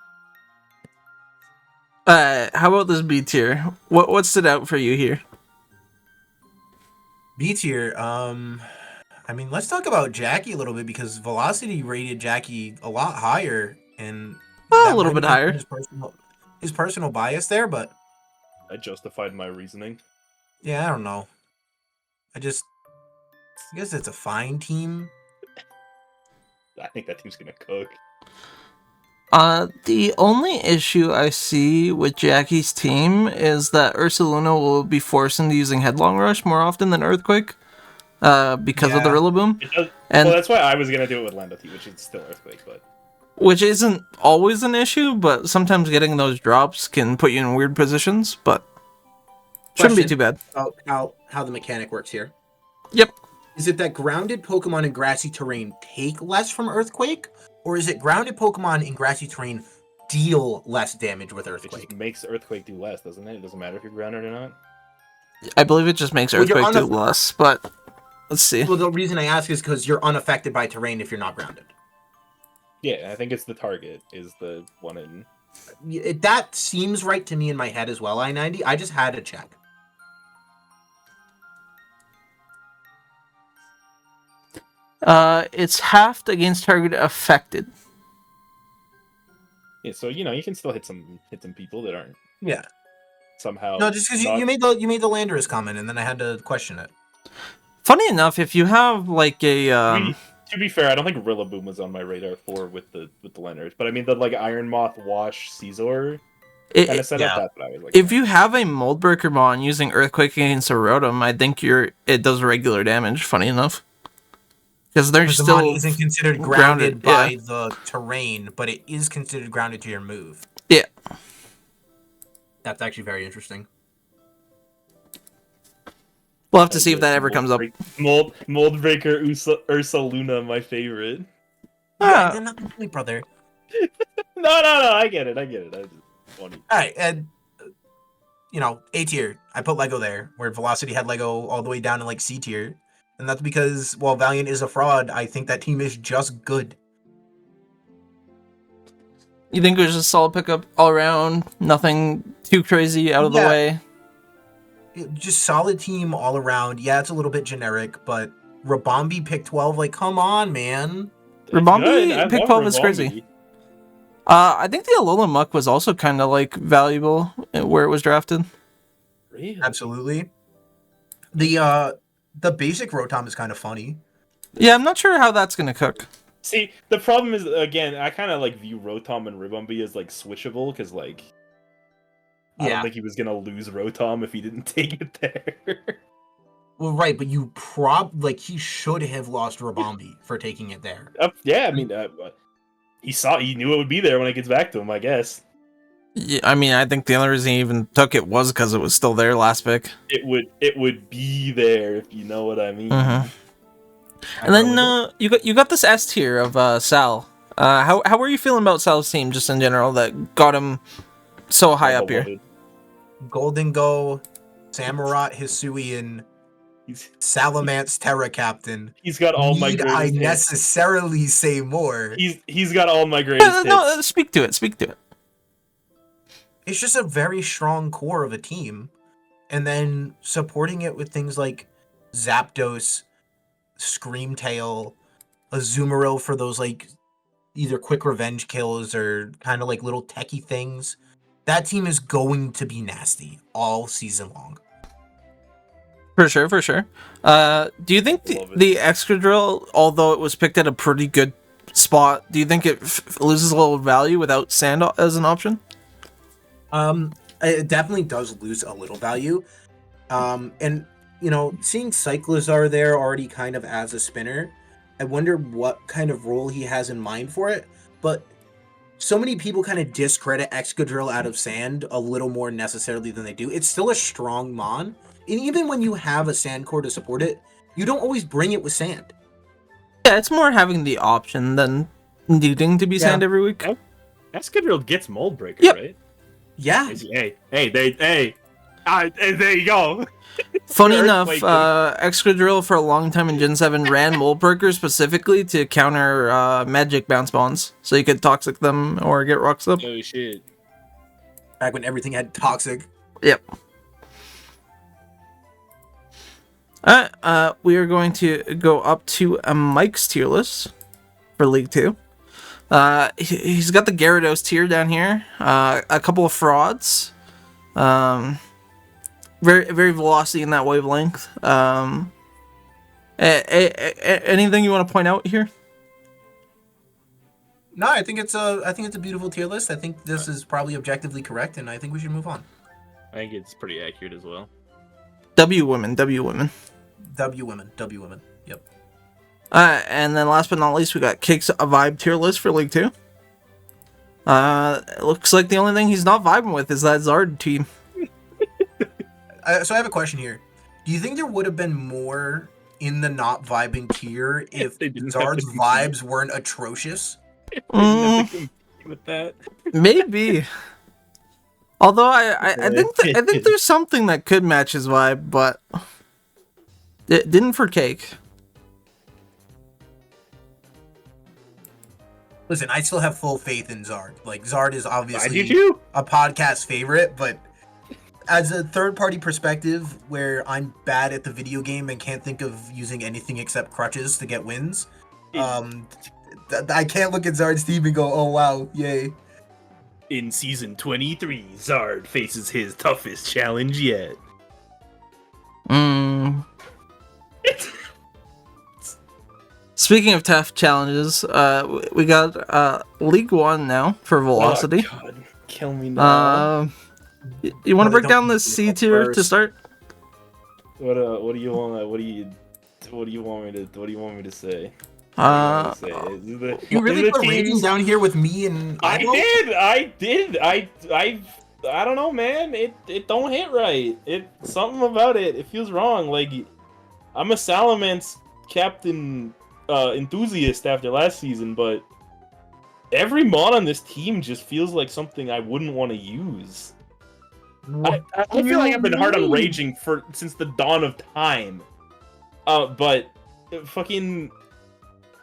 how about this B tier? What stood out for you here? B tier, I mean, let's talk about Jackie a little bit, because Velocity rated Jackie a lot higher, and A little bit higher. His personal bias there, but I justified my reasoning. yeah, I don't know. I guess it's a fine team. I think that team's gonna cook. The only issue I see with Jackie's team is that Ursaluna will be forced into using Headlong Rush more often than Earthquake, because of the Rillaboom. Well, that's why I was gonna do it with Landoti, which is still Earthquake, but which isn't always an issue, but sometimes getting those drops can put you in weird positions, but shouldn't be too bad. About how the mechanic works here. Yep. Is it that grounded Pokemon in grassy terrain take less from Earthquake, or is it grounded Pokemon in grassy terrain deal less damage with it Earthquake? just makes Earthquake do less, doesn't it? It doesn't matter if you're grounded or not. I believe it just makes Earthquake do less, but let's see. Well, the reason I ask is because you're unaffected by terrain if you're not grounded. Yeah, I think it's the target is the one in. That seems right to me in my head as well, I-90. I just had to check. It's halved against target affected. Yeah, so you can still hit some people that aren't. Yeah. Somehow. No, just because you made the Landorus comment, and then I had to question it. Funny enough, if you have like a To be fair, I don't think Rillaboom was on my radar with the Landorus, but I mean the like Iron Moth Wash Caesar kind of setup. That's what I was like. If you have a Mold Breaker Mon using Earthquake against a Rotom, I think it does regular damage. Funny enough, because they're still the Mon isn't considered grounded by the terrain, but it is considered grounded to your move. Yeah, that's actually very interesting. We'll have to see if that ever comes up. Mold Breaker Ursaluna, my favorite. Yeah, they're not complete, brother. No, I get it. I just funny. All right, and A tier. I put Lego there, where Velocity had Lego all the way down to like C tier, and that's because while Valiant is a fraud, I think that team is just good. You think it was just a solid pickup all around? Nothing too crazy out of the way? Just solid team all around. Yeah, it's a little bit generic, but Rabombi pick 12, like, come on, man. Rabombi pick 12 is crazy. I think the Alola Muck was also kind of like valuable where it was drafted. Really? Absolutely. The basic Rotom is kind of funny. Yeah, I'm not sure how that's gonna cook. See, the problem is, again, I kind of like view Rotom and Ribombee as like switchable, because like I don't think he was gonna lose Rotom if he didn't take it there. Well, right, but you he should have lost Rabombi for taking it there. Yeah, I mean, he knew it would be there when it gets back to him, I guess. Yeah, I mean, I think the only reason he even took it was because it was still there last pick. It would be there, if you know what I mean. Mm-hmm. And then you got this S tier of Sal. How were you feeling about Sal's team just in general that got him so high up here? Golden Go, Samurott Hisuian, Salamence Terra Captain. He's got all my greatest hits. I necessarily say more. He's got all my greatest hits. No, speak to it. It's just a very strong core of a team. And then supporting it with things like Zapdos, Screamtail, Azumarill for those like either quick revenge kills or kind of like little techie things, that team is going to be nasty all season long. For sure, for sure. Do you think the Excadrill, although it was picked at a pretty good spot, do you think it loses a little value without Sand as an option? It definitely does lose a little value. And you know, seeing Cyclizar there already kind of as a spinner, I wonder what kind of role he has in mind for it. But so many people kind of discredit Excadrill out of Sand a little more necessarily than they do. It's still a strong Mon. And even when you have a Sand core to support it, you don't always bring it with Sand. Yeah, it's more having the option than needing to be Sand every week. Excadrill gets Mold Breaker, right? Yeah. Hey, there you go. Funny enough, Excadrill for a long time in Gen 7 ran Mold Breaker specifically to counter magic bounce bonds. So you could Toxic them or get Rocks up. Oh shit. Back when everything had Toxic. Yep. We are going to go up to Mike's tier list for League 2. He's got the Gyarados tier down here. A couple of frauds. Very, very velocity in that wavelength. Anything you want to point out here? No, I think it's a beautiful tier list. I think this is probably objectively correct, and I think we should move on. I think it's pretty accurate as well. W women. Yep. And then last but not least, we got Cake's a vibe tier list for League 2. It looks like the only thing he's not vibing with is that Zard team. So I have a question here. Do you think there would have been more in the not vibing tier if Zard's vibes weren't atrocious? With that, maybe. Although I think there's something that could match his vibe, but it didn't for Cake. Listen, I still have full faith in Zard. Like, Zard is obviously a podcast favorite, but as a third-party perspective, where I'm bad at the video game and can't think of using anything except crutches to get wins, I can't look at Zard's team and go, oh wow, yay. In Season 23, Zard faces his toughest challenge yet. Speaking of tough challenges, we got League 1 now for Velocity. Oh, God. Kill me now. You want to break down the C tier to start? What do you want? What do you want me to say? You really put ratings down here with me and I did. I don't know, man. It don't hit right. Something about it. It feels wrong. Like, I'm a Salamence captain enthusiast after last season, but every mod on this team just feels like something I wouldn't want to use. I feel like I've been hard on raging since the dawn of time. But fucking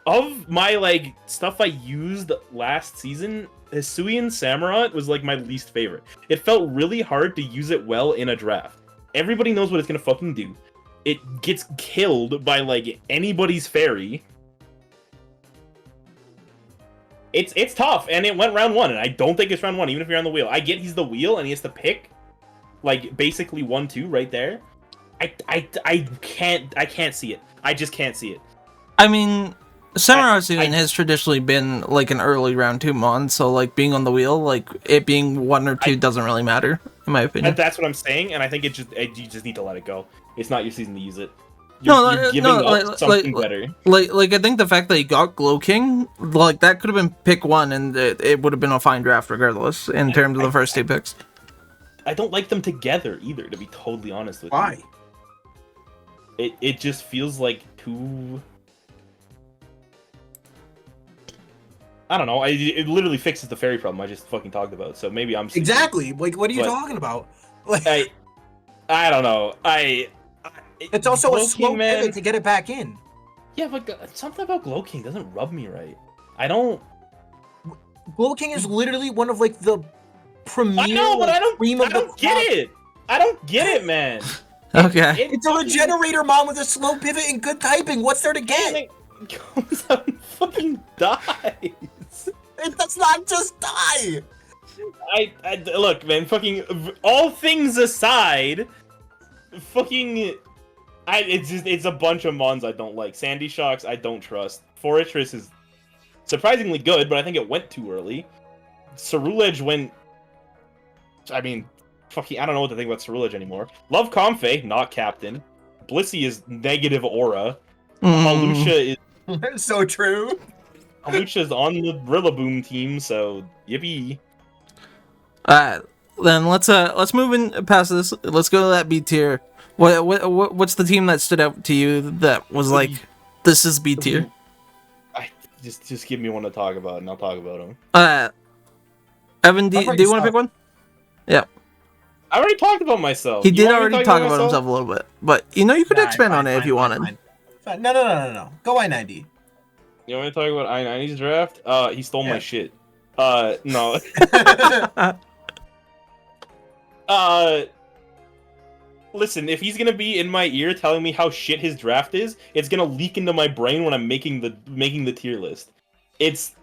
of my like stuff I used last season, Hisuian Samurott was like my least favorite. It felt really hard to use it well in a draft. Everybody knows what it's gonna fucking do. It gets killed by like anybody's fairy. It's tough, and it went round 1, and I don't think it's round 1, even if you're on the wheel. I get he's the wheel, and he has to pick, like, basically 1-2 right there. I can't see it. I just can't see it. I mean, Samurai Season has traditionally been, like, an early round 2 mon, so, like, being on the wheel, like, it being 1 or 2 doesn't really matter, in my opinion. That's what I'm saying, and I think you just need to let it go. It's not your season to use it. You're giving up something better. Like, I think the fact that he got Glow King, like, that could have been pick 1, and it would have been a fine draft regardless, in terms of the first 2 picks. I don't like them together, either, to be totally honest with you. Why? It just feels like too... I don't know, it literally fixes the fairy problem I just fucking talked about, so maybe I'm... Exactly! Like, what are you talking about? Like, I don't know, it's also a slow pivot to get it back in. Yeah, but something about Glow King doesn't rub me right. I don't... Glow King is literally one of, like, the premier... I know, but I don't get it! I don't get it, man! Okay. It's a regenerator mon with a slow pivot and good typing. What's there to get? It comes out and fucking dies. It does not just die. I look, man. Fucking all things aside, fucking. It's a bunch of mons I don't like. Sandy Shocks I don't trust. Fortress is surprisingly good, but I think it went too early. Cerulege went. I mean, fucking, I don't know what to think about Cerulege anymore. Love Comfey, not captain. Blissey is negative aura. Halusha is So true. Halusha's on the Rillaboom team, so yippee. Then let's move in past this. Let's go to that B tier. What's the team that stood out to you that was like, this is B tier? Just give me one to talk about, and I'll talk about them. Evan, do you want to pick one? Yeah. I already talked about myself. He did already talk about himself a little bit, but you could expand on it if you wanted. Fine. No. Go I-90. You want me to talk about I-90's draft? He stole my shit. No. Listen, if he's gonna be in my ear telling me how shit his draft is, it's gonna leak into my brain when I'm making the tier list. It's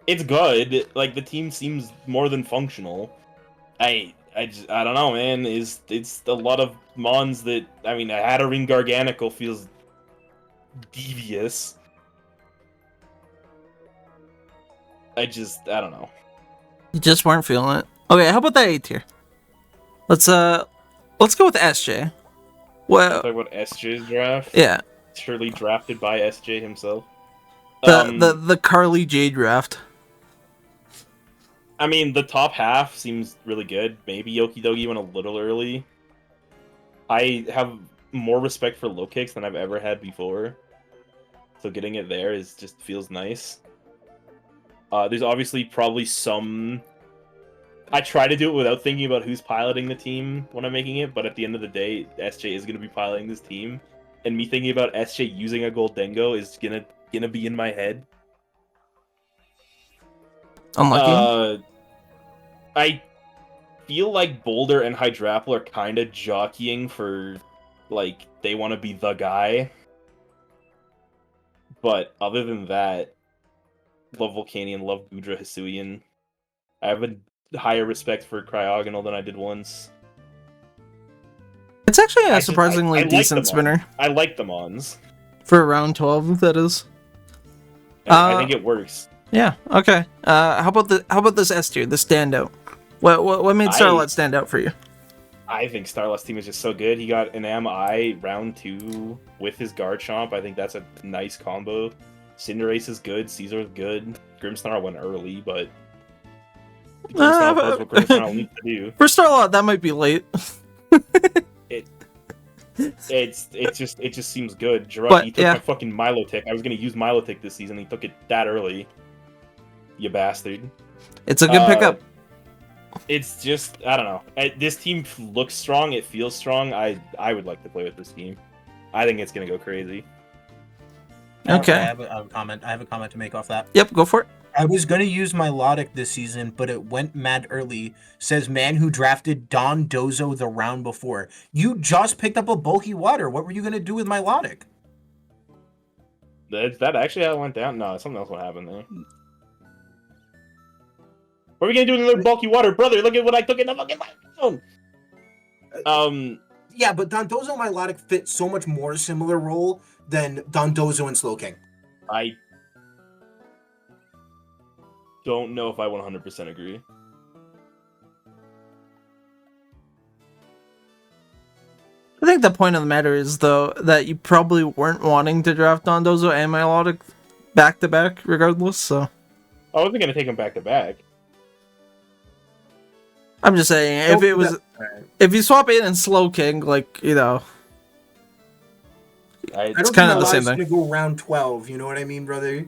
good. Like, the team seems more than functional. I don't know, man. It's a lot of mons that, I mean, a Hatterene Garganical feels devious. I don't know. You just weren't feeling it. Okay, how about that A tier? Let's go with SJ. Well, talk about SJ's draft. Yeah. Surely drafted by SJ himself. The Carly J draft. I mean, the top half seems really good. Maybe Yoki Dogi went a little early. I have more respect for low kicks than I've ever had before. So getting it there just feels nice. There's obviously probably some... I try to do it without thinking about who's piloting the team when I'm making it, but at the end of the day, SJ is going to be piloting this team. And me thinking about SJ using a Goldengo is gonna be in my head. Unlucky. I feel like Boulder and Hydrapple are kind of jockeying for, like, they want to be the guy. But other than that, love Volcanion, love Gudra Hisuian. I have a higher respect for Cryogonal than I did once. It's actually a surprisingly decent spinner. I like the Mons. For round 12, that is. I think it works. Yeah, okay. How about this S tier, the standout? What made Starlight stand out for you? I think Starlight's team is just so good. He got an MI round 2 with his Garchomp. I think that's a nice combo. Cinderace is good, Caesar's good. Grimmsnarl went early, but Grimmsnarl does what Grimmsnarl needs to do. For Starlight, that might be late. It just seems good. Jiraiya took my fucking Milotic. I was gonna use Milotic this season. He took it that early. You bastard. It's a good pickup. It's just, I don't know. This team looks strong. It feels strong. I would like to play with this team. I think it's gonna go crazy. Okay. I have a comment. I have a comment to make off that. Yep, go for it. I was gonna use Milotic this season, but it went mad early. Says man who drafted Don Dozo the round before. You just picked up a bulky water. What were you gonna do with Milotic? That actually how it went down? No, something else will happen there. What are we gonna do with another bulky water, brother? Look at what I took in the fucking phone. Yeah, but Dondozo and Milotic fit so much more similar role than Dondozo and Slowking. I don't know if I 100% agree. I think the point of the matter is, though, that you probably weren't wanting to draft Dondozo and Milotic back-to-back, regardless, so... I wasn't gonna take them back-to-back. I'm just saying, if it was... If you swap in and Slowking, like, you know... It's kind of the same thing. Gonna go round 12, you know what I mean, brother?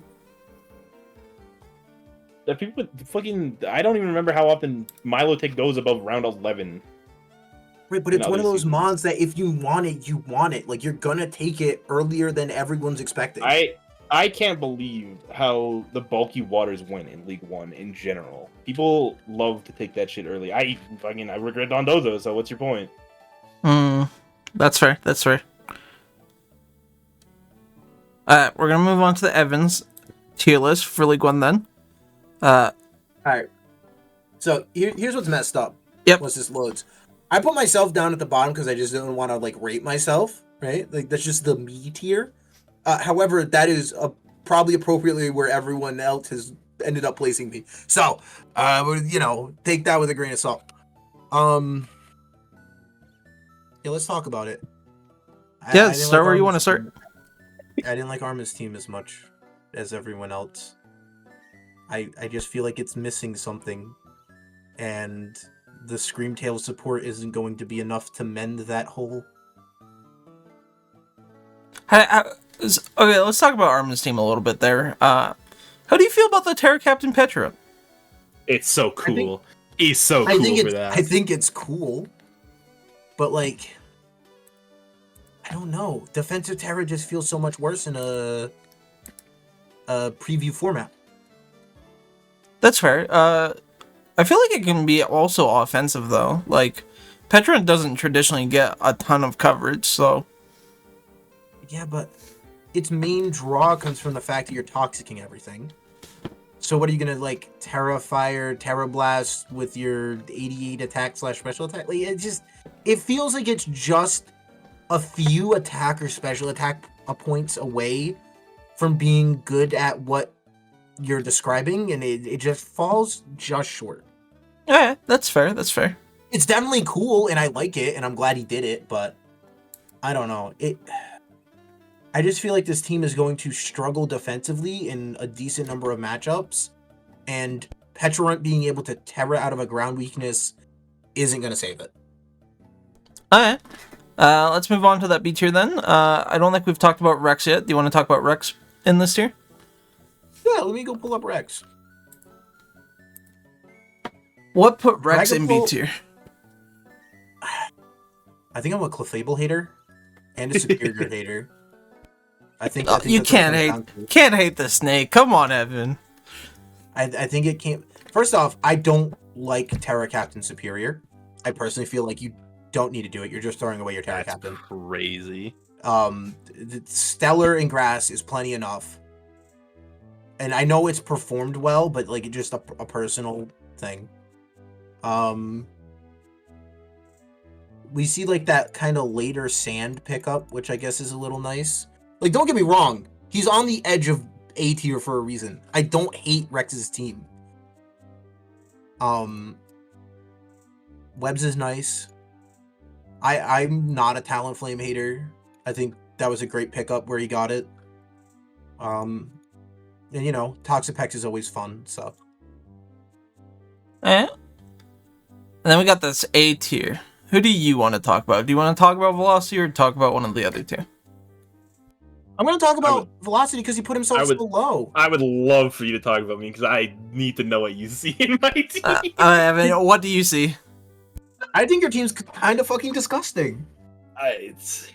The people fucking... I don't even remember how often Milotic goes above round 11. Right, but it's one of those mods that if you want it, you want it. Like, you're gonna take it earlier than everyone's expecting. I can't believe how the bulky waters went in League 1 in general. People love to take that shit early. I regret Dondozo, so what's your point? That's fair, that's fair. We're gonna move on to the Evans tier list for League 1 then. All right. So here's what's messed up. Yep. Once this loads, I put myself down at the bottom because I just didn't want to like rate myself. Right. Like that's just the me tier. However, that is probably appropriately where everyone else has ended up placing me. So, take that with a grain of salt. Yeah, let's talk about it. Yeah, start where you want to start. I didn't like Arma's team as much as everyone else. I just feel like it's missing something, and the Screamtail support isn't going to be enough to mend that hole. Okay, let's talk about Armin's team a little bit there. How do you feel about the Terra Captain Petra? It's so cool. He's so cool for that. I think it's cool, but like, I don't know. Defensive Terra just feels so much worse in a preview format. That's fair. I feel like it can be also offensive though. Like, Petra doesn't traditionally get a ton of coverage, so. Yeah, but its main draw comes from the fact that you're toxicking everything. So what are you gonna like Terra Fire, Terra Blast with your 88 attack / special attack? Like it feels like it's just a few attack or special attack points away from being good at what you're describing, and it just falls just short. Yeah, that's fair. That's fair. It's definitely cool, and I like it, and I'm glad he did it, but I don't know. I just feel like this team is going to struggle defensively in a decent number of matchups, and Petrarunt being able to Terra out of a ground weakness isn't going to save it. Alright. Let's move on to that B tier then. I don't think we've talked about Rex yet. Do you want to talk about Rex in this tier? Yeah, let me go pull up Rex. What put Rex in B tier? I think I'm a Clefable hater and a Superior hater. I think you can't hate the snake. Come on, Evan. I think it can't. First off, I don't like Terra Captain Superior. I personally feel like you don't need to do it. You're just throwing away your Terra Captain. Crazy. Stellar and Grass is plenty enough. And I know it's performed well, but like it's just a personal thing. We see like that kind of later Sand pickup, which I guess is a little nice. Like, don't get me wrong. He's on the edge of A tier for a reason. I don't hate Rex's team. Webbs is nice. I'm not a Talonflame hater. I think that was a great pickup where he got it. And Toxapex is always fun, so. And then we got this A tier. Who do you want to talk about? Do you want to talk about Velocity or talk about one of the other two? I'm going to talk about Velocity because he put himself so low. I would love for you to talk about me because I need to know what you see in my team. I mean, what do you see? I think your team's kind of fucking disgusting. It's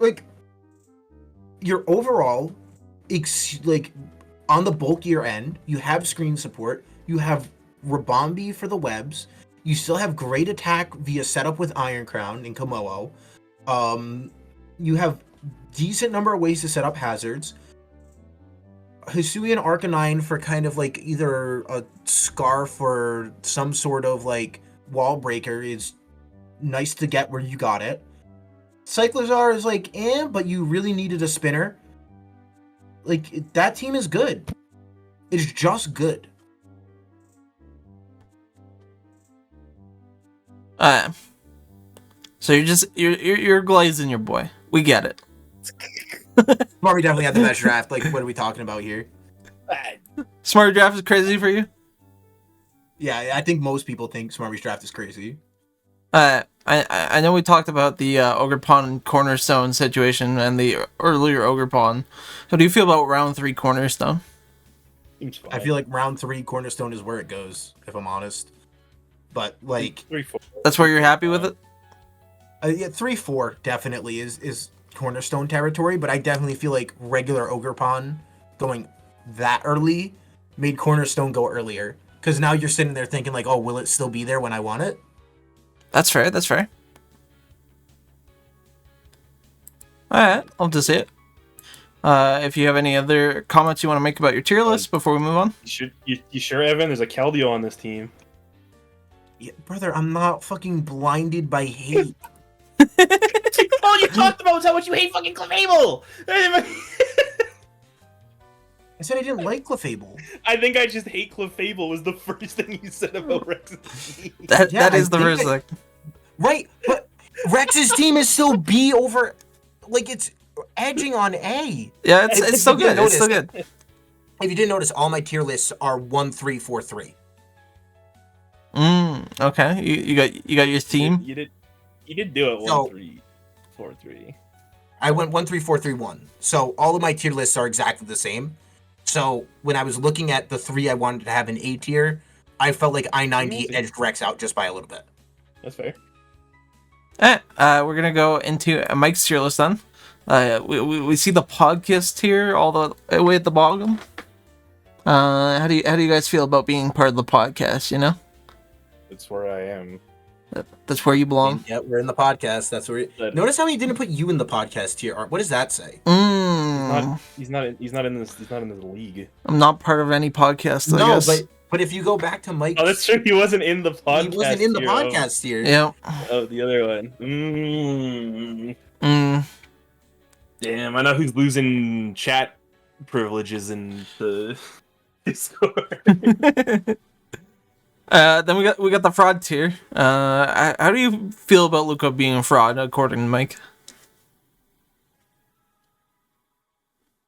like your overall, like on the bulkier end, you have screen support. You have Rabombi for the webs. You still have great attack via setup with Iron Crown and Komodo. You have decent number of ways to set up hazards. Hisuian Arcanine for kind of like either a scarf or some sort of like wall breaker is nice to get where you got it. Cyclozar is like, but you really needed a spinner. Like, that team is good. It's just good. So you're glazing your boy. We get it. Smarty definitely had the best draft. Like, what are we talking about here? Smarty draft is crazy for you? Yeah, I think most people think Smarty's draft is crazy. I know we talked about the Ogerpon Cornerstone situation and the earlier Ogerpon. How do you feel about round 3 Cornerstone? I feel like round 3 Cornerstone is where it goes, if I'm honest. But like 3-4. That's where you're happy with it? Yeah, 3-4 definitely is Cornerstone territory, but I definitely feel like regular Ogerpon going that early made Cornerstone go earlier. Because now you're sitting there thinking like, oh, will it still be there when I want it? That's fair, that's fair. Alright, I'll just see it. If you have any other comments you want to make about your tier list before we move on. You sure, Evan? There's a Keldeo on this team. Yeah, brother, I'm not fucking blinded by hate. All you talked about was how much you hate fucking Clefable! I said I didn't like Clefable. I think I just hate Clefable was the first thing you said about Rex's team. That is the first thing. Right, but Rex's team is still B over... Like, it's edging on A. Yeah, it's so good. It's so good. If you didn't notice, all my tier lists are 1, 3, 4, 3. Okay. You got your theme? You did do it 1, 3, 4, 3. I went 1, 3, 4, 3, 1. So all of my tier lists are exactly the same. So when I was looking at the 3 I wanted to have in A tier, I felt like I-90 edged Rex out just by a little bit. That's fair. We're gonna go into Mike's tier list then. We see the podcast here all the way at the bottom. How do you guys feel about being part of the podcast? You know, That's where I am. that's where you belong. Yeah, we're in the podcast. That's where. Notice how he didn't put you in the podcast tier. What does that say? He's not in this league. I'm not part of any podcast. I guess. But if you go back to Mike, Oh, that's true. He wasn't in the podcast. He wasn't in the podcast tier. Yeah. Oh, the other one. Damn, I know who's losing chat privileges in the Discord. Then we got the fraud tier. How do you feel about Luca being a fraud, according to Mike?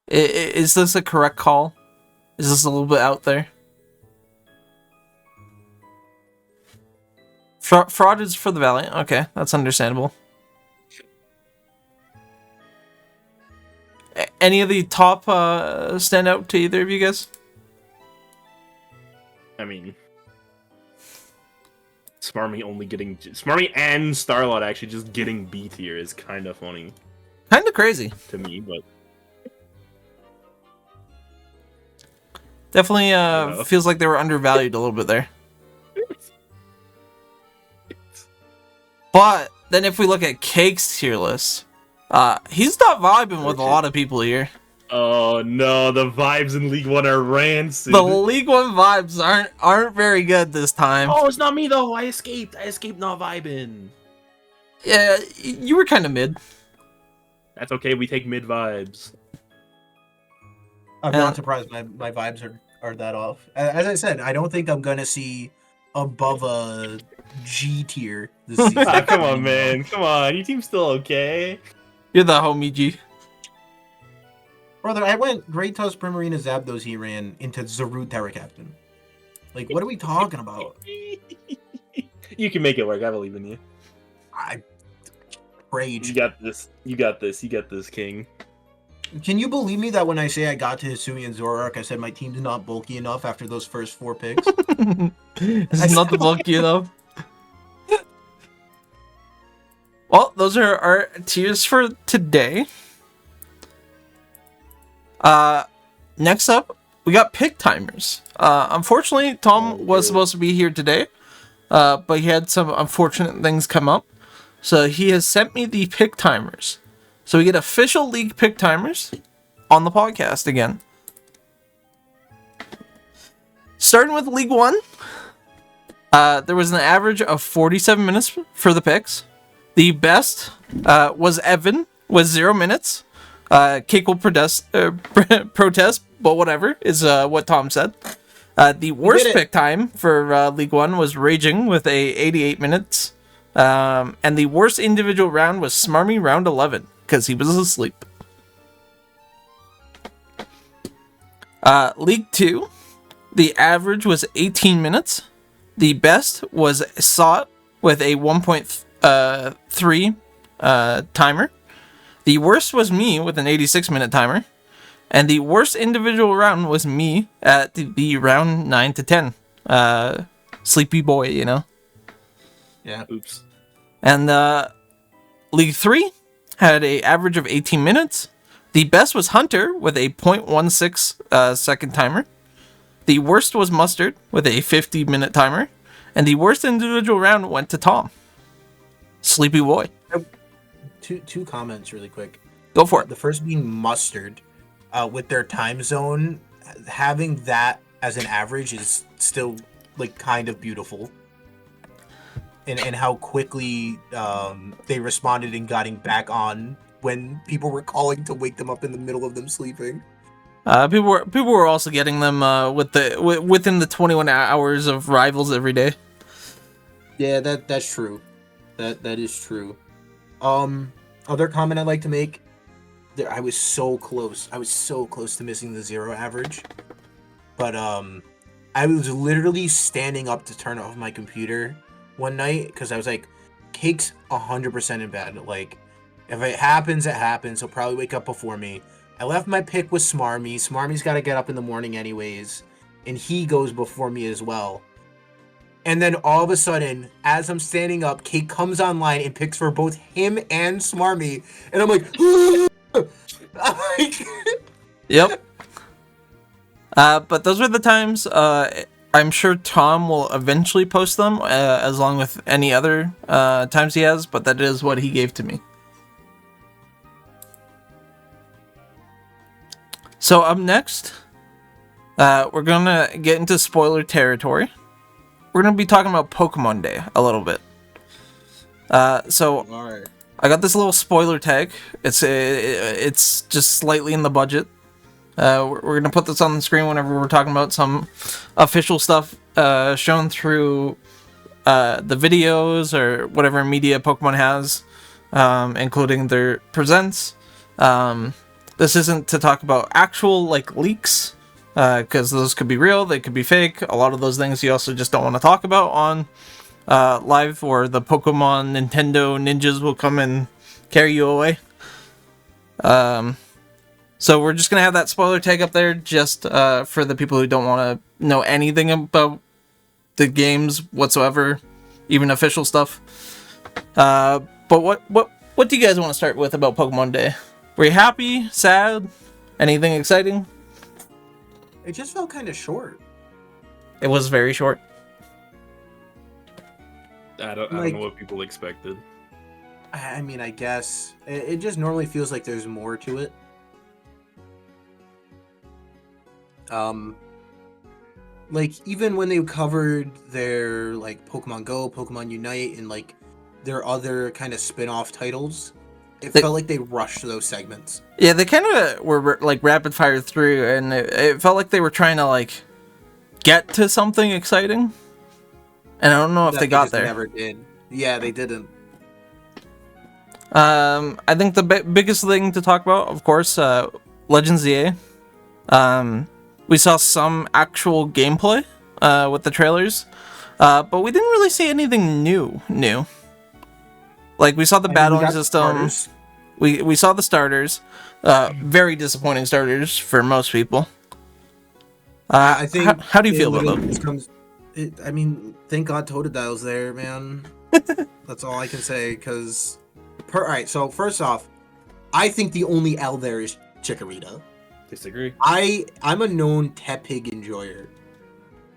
Is this a correct call? Is this a little bit out there? Fraud is for the Valiant. Okay, that's understandable. Any of the top stand out to either of you guys? I mean, Smarmy and Starlot actually just getting B tier is kind of funny. Kind of crazy to me, but definitely feels like they were undervalued a little bit there. But then if we look at Cake's tier list, he's not vibing with a lot of people here. Oh no, the vibes in League One are rancid. The League One vibes aren't very good this time. Oh, it's not me though. I escaped not vibing. Yeah, you were kind of mid. That's okay. We take mid vibes. I'm not surprised my vibes are that off. As I said, I don't think I'm gonna see above a G tier this season. Come on, man. Come on. Your team's still okay. You're the homie G. Brother, I went Great Tusk, Primarina, Zapdos he ran into Zaru Terra Captain. Like, what are we talking about? You can make it work. I believe in you. Rage. You got this. You got this. You got this, King. Can you believe me that when I say I got to Hisui and Zoroark, I said my team's not bulky enough after those first 4 picks? It's not the bulky enough. Well, those are our tiers for today. Next up, we got pick timers. Unfortunately, Tom was supposed to be here today, but he had some unfortunate things come up. So he has sent me the pick timers. So we get official league pick timers on the podcast again. Starting with League 1, there was an average of 47 minutes for the picks. The best was Evan with 0 minutes. Cake will protest, but whatever is what Tom said. The worst pick time for League 1 was Raging with a 88 minutes. And the worst individual round was Smarmy round 11 because he was asleep. League 2, the average was 18 minutes. The best was Sot with a 1.3 timer. The worst was me with an 86-minute timer. And the worst individual round was me at the round 9 to 10. Sleepy boy, you know? Yeah. Oops. And League 3 had an average of 18 minutes. The best was Hunter with a 0.16 second timer. The worst was Mustard with a 50-minute timer. And the worst individual round went to Tom. Sleepy boy. Two comments really quick. Go for it. The first being Mustard. with their time zone, having that as an average is still like kind of beautiful. And how quickly they responded and getting back on when people were calling to wake them up in the middle of them sleeping. People were also getting them within the 21 hours of Rivals every day. Yeah, that's true. That is true. Other comment I'd like to make. I was so close. I was so close to missing the 0 average. But I was literally standing up to turn off my computer one night because I was like, Cake's 100% in bed. Like, if it happens, it happens. He'll probably wake up before me. I left my pick with Smarmy. Smarmy's got to get up in the morning anyways, and he goes before me as well. And then all of a sudden, as I'm standing up, Cake comes online and picks for both him and Smarmy, and I'm like, Yep. But those were the times. I'm sure Tom will eventually post them, as long with any other times he has, but that is what he gave to me. So up next, we're gonna get into spoiler territory. We're gonna be talking about Pokemon Day a little bit. So Alright. I got this little spoiler tag. It's just slightly in the budget. We're gonna put this on the screen whenever we're talking about some official stuff shown through the videos or whatever media Pokemon has, including their presents. This isn't to talk about actual like leaks, because those could be real, they could be fake. A lot of those things you also just don't want to talk about on live, or the Pokemon Nintendo ninjas will come and carry you away. So we're just gonna have that spoiler tag up there just for the people who don't want to know anything about the games whatsoever, even official stuff. But what do you guys want to start with about Pokemon Day? Were you happy? Sad? Anything exciting? It just felt kind of short. It was very short. I don't know what people expected. I mean, I guess it just normally feels like there's more to it. Like even when they covered their like Pokemon Go, Pokemon Unite, and like their other kind of spin-off titles, it felt like they rushed those segments. Yeah, they kind of were like rapid fire through, and it felt like they were trying to like get to something exciting. And I don't know if they got there. Never did. Yeah, they didn't. I think the biggest thing to talk about, of course, Legends EA. We saw some actual gameplay with the trailers, but we didn't really see anything new. Like, we saw the battling system. We saw the starters. Very disappointing starters for most people. I think. How do you feel about them? I mean, thank God Totodile's there, man. That's all I can say. Because, alright. So first off, I think the only L there is Chikorita. Disagree. I'm a known Tepig enjoyer.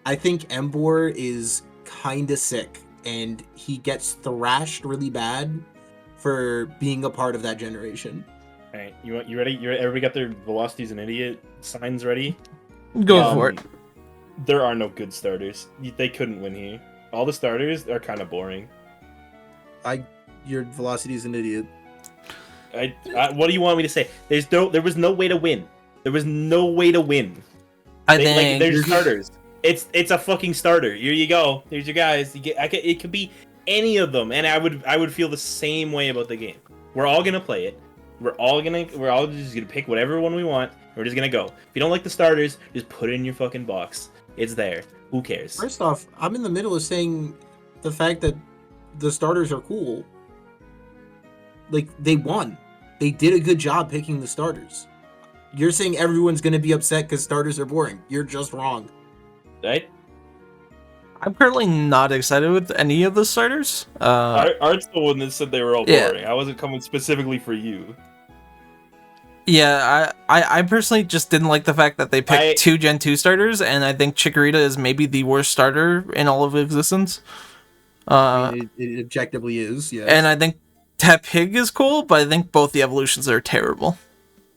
I think Emboar is kinda sick, and he gets thrashed really bad for being a part of that generation. Alright, you ready? Everybody got their Velocity's an Idiot signs ready? Go for it. There are no good starters. They couldn't win here. All the starters are kind of boring. Your Velocity's an idiot. What do you want me to say? There was no way to win. There was no way to win. I think they're starters. It's a fucking starter. Here you go. Here's your guys. It could be any of them, and I would feel the same way about the game. We're all gonna play it. We're all just gonna pick whatever one we want. We're just gonna go. If you don't like the starters, just put it in your fucking box. It's there. Who cares? First off, I'm in the middle of saying the fact that the starters are cool. Like, they won. They did a good job picking the starters. You're saying everyone's going to be upset because starters are boring. You're just wrong. Right? I'm currently not excited with any of the starters. Art's the one that said they were all boring. I wasn't coming specifically for you. Yeah, I personally just didn't like the fact that they picked two Gen 2 starters, and I think Chikorita is maybe the worst starter in all of existence. I mean, it objectively is, yeah. And I think Tepig is cool, but I think both the evolutions are terrible.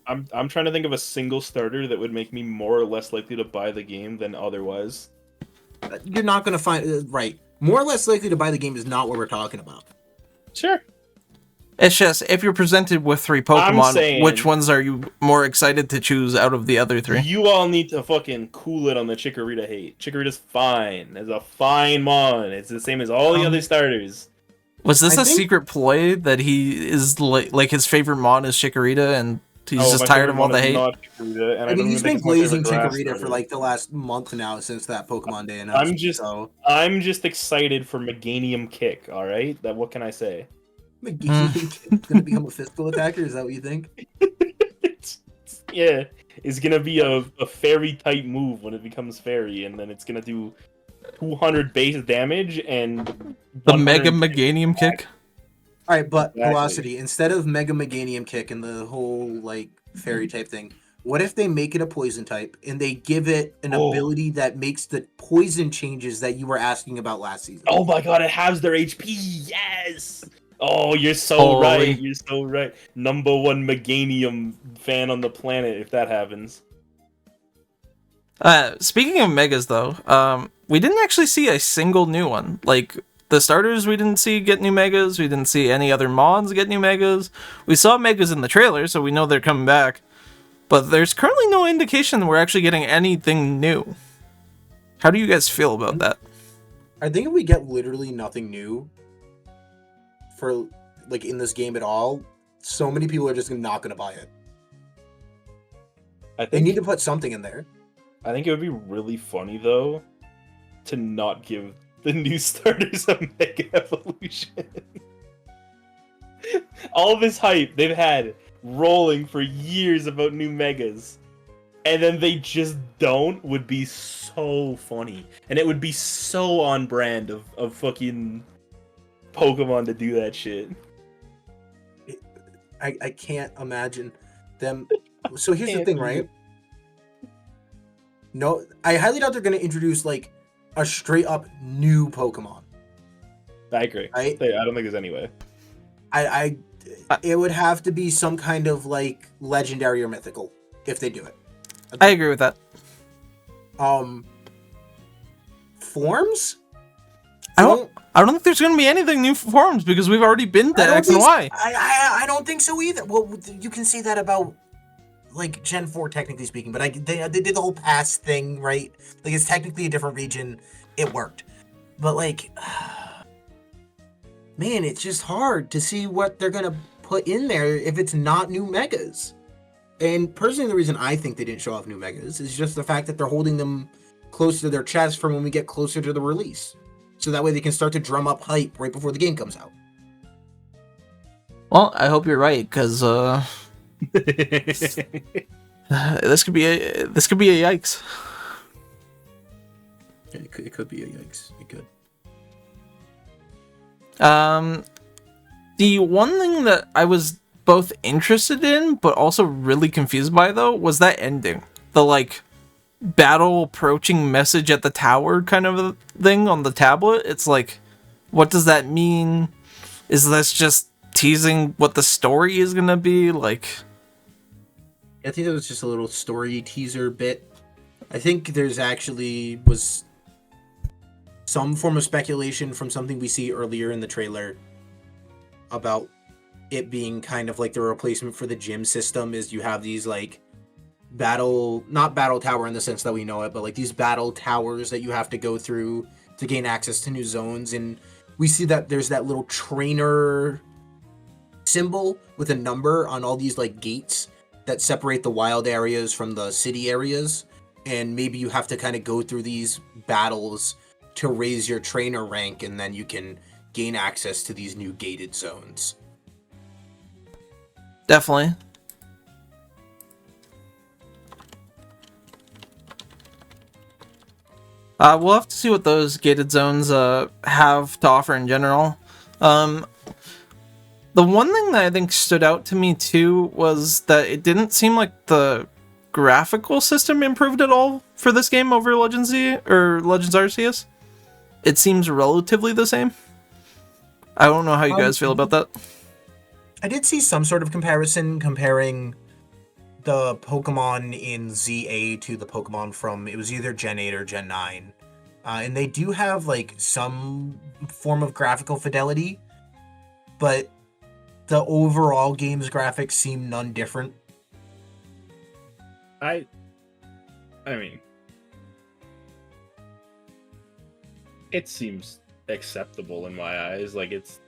I'm trying to think of a single starter that would make me more or less likely to buy the game than otherwise. You're not going to find right. More or less likely to buy the game is not what we're talking about. Sure. It's just, if you're presented with 3 Pokemon, which ones are you more excited to choose out of the other 3? You all need to fucking cool it on the Chikorita hate. Chikorita's fine. It's a fine mon. It's the same as all the other starters. Was this secret ploy that he is like his favorite mon is Chikorita and he's just tired of all the hate? I mean, he's been glazing Chikorita for like the last month now since that Pokemon Day announcement. I'm just excited for Meganium Kick, alright? What can I say? Meganium gonna become a physical attacker? Is that what you think? Yeah, it's gonna be a fairy type move when it becomes fairy, and then it's gonna do 200 base damage and the Mega Meganium Kick. All right, but Velocity, instead of Mega Meganium Kick and the whole like fairy type thing, what if they make it a poison type and they give it an ability that makes the poison changes that you were asking about last season? Oh my god, it has their HP. Yes. Oh, you're so right. You're so right. Number 1 Meganium fan on the planet if that happens. Speaking of megas, though, we didn't actually see a single new one. Like, the starters we didn't see get new megas. We didn't see any other mons get new megas. We saw megas in the trailer, so we know they're coming back. But there's currently no indication that we're actually getting anything new. How do you guys feel about that? I think if we get literally nothing new for like in this game at all, so many people are just not going to buy it. They need to put something in there. I think it would be really funny though to not give the new starters a Mega Evolution. All this hype they've had rolling for years about new megas, and then they just don't, would be so funny, and it would be so on brand of fucking Pokemon to do that shit. I can't imagine them. So here's the thing, right? No, I highly doubt they're going to introduce like a straight up new Pokemon. I agree. Right? I don't think there's any way. It would have to be some kind of like legendary or mythical if they do it. I agree with that. Forms? I don't think there's going to be anything new for forms because we've already been to X and Y. I don't think so either. Well, you can say that about like Gen 4 technically speaking, but they did the whole pass thing, right? Like it's technically a different region. It worked. But like man, it's just hard to see what they're going to put in there if it's not new megas. And personally, the reason I think they didn't show off new megas is just the fact that they're holding them close to their chest for when we get closer to the release. So that way they can start to drum up hype right before the game comes out. Well, I hope you're right, because this could be a yikes. It could be a yikes. It could. The one thing that I was both interested in, but also really confused by, though, was that ending. The, like, battle approaching message at the tower kind of a thing on the tablet. It's like, what does that mean? Is this just teasing what the story is gonna be? Like, I think it was just a little story teaser bit. I think there's actually was some form of speculation from something we see earlier in the trailer about it being kind of like the replacement for the gym system. Is you have these like not battle tower in the sense that we know it, but like these battle towers that you have to go through to gain access to new zones. And we see that there's that little trainer symbol with a number on all these like gates that separate the wild areas from the city areas. And maybe you have to kind of go through these battles to raise your trainer rank, and then you can gain access to these new gated zones. Definitely. We'll have to see what those gated zones have to offer in general. The one thing that I think stood out to me too was that it didn't seem like the graphical system improved at all for this game over Legends Z or Legends Arceus. It seems relatively the same. I don't know how you guys feel about that. I did see some sort of comparison comparing the Pokemon in ZA to the Pokemon from, it was either Gen 8 or Gen 9. And they do have, like, some form of graphical fidelity, but the overall game's graphics seem none different. I mean, it seems acceptable in my eyes. Like, it's...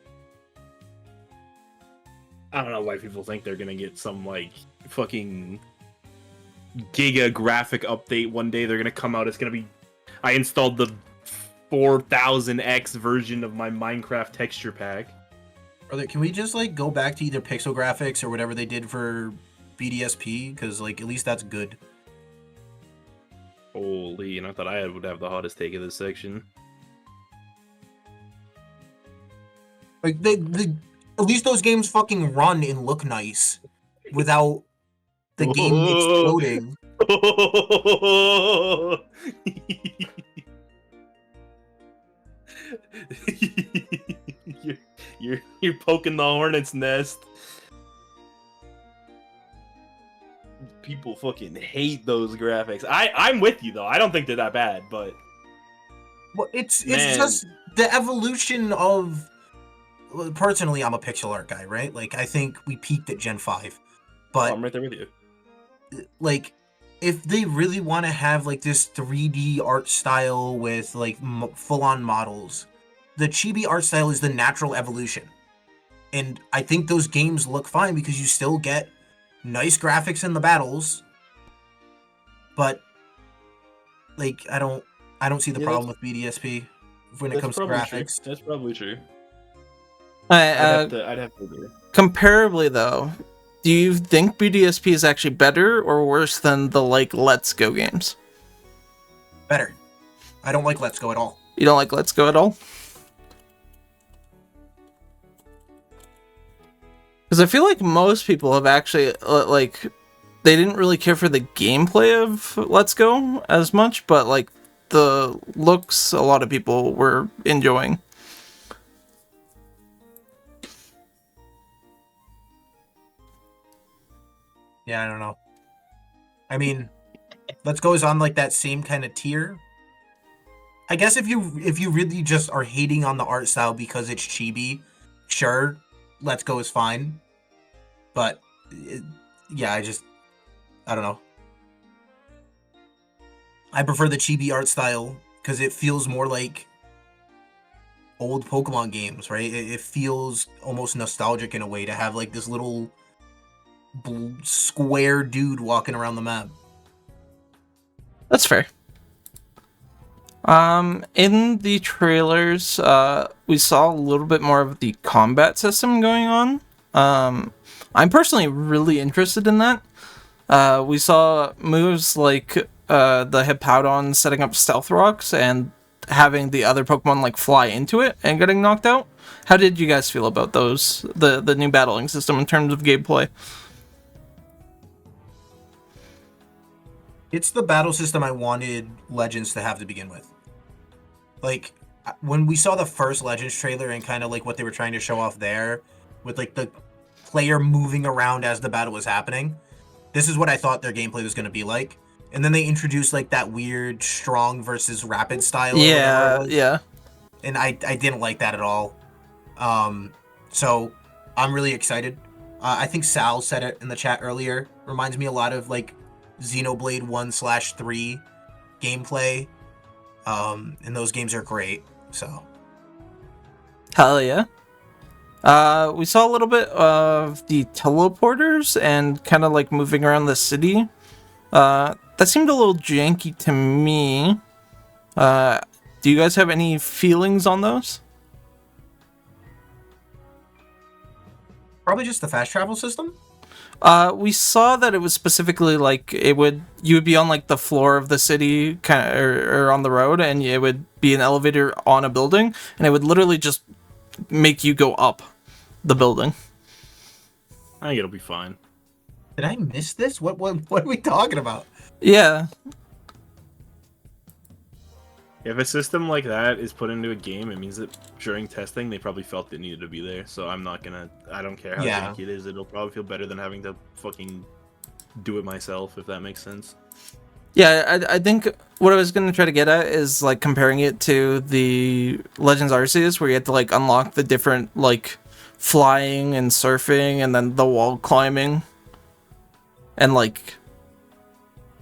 I don't know why people think they're gonna get some, like, fucking giga graphic update one day. They're gonna come out, it's gonna be... I installed the 4000X version of my Minecraft texture pack. Brother, can we just, like, go back to either pixel graphics or whatever they did for BDSP? Because, like, at least that's good. Holy, and I thought I would have the hottest take of this section. Like, at least those games fucking run and look nice without the game exploding. You're poking the hornet's nest. People fucking hate those graphics. I'm with you though. I don't think they're that bad, but well, it's just the evolution of. Personally, I'm a pixel art guy, right? Like, I think we peaked at Gen 5, but I'm right there with you. Like, if they really want to have like this 3D art style with like full-on models, the chibi art style is the natural evolution, and I think those games look fine because you still get nice graphics in the battles, but like I don't see the problem with BDSP when it comes to graphics. True. That's probably true. I'd have to agree. Comparably, though, do you think BDSP is actually better or worse than the, like, Let's Go games? Better. I don't like Let's Go at all. You don't like Let's Go at all? Because I feel like most people have actually, like, they didn't really care for the gameplay of Let's Go as much, but, like, the looks a lot of people were enjoying. Yeah, I don't know. I mean, Let's Go is on like that same kind of tier. I guess if you really just are hating on the art style because it's chibi, sure, Let's Go is fine. But yeah, I don't know. I prefer the chibi art style because it feels more like old Pokemon games, right? It feels almost nostalgic in a way to have like this little square dude walking around the map. That's fair. In the trailers, we saw a little bit more of the combat system going on. I'm personally really interested in that. We saw moves like the Hippowdon setting up stealth rocks and having the other Pokemon like fly into it and getting knocked out. How did you guys feel about those? The new battling system in terms of gameplay? It's the battle system I wanted Legends to have to begin with. Like, when we saw the first Legends trailer and kind of like what they were trying to show off there, with like the player moving around as the battle was happening, this is what I thought their gameplay was going to be like. And then they introduced like that weird strong versus rapid style. Yeah. And I didn't like that at all. So I'm really excited. I think Sal said it in the chat earlier. Reminds me a lot of like Xenoblade 1/3 gameplay. And those games are great, so. Hell yeah. We saw a little bit of the teleporters and kind of like moving around the city. That seemed a little janky to me. Do you guys have any feelings on those? Probably just the fast travel system. We saw that it was specifically like you would be on like the floor of the city kind of or on the road, and it would be an elevator on a building, and it would literally just make you go up the building. I think it'll be fine. Did I miss this? What are we talking about? Yeah. If a system like that is put into a game, it means that during testing they probably felt it needed to be there. So I don't care how janky it is. It'll probably feel better than having to fucking do it myself, if that makes sense. Yeah, I think what I was going to try to get at is like comparing it to the Legends Arceus, where you had to like unlock the different like flying and surfing and then the wall climbing, and like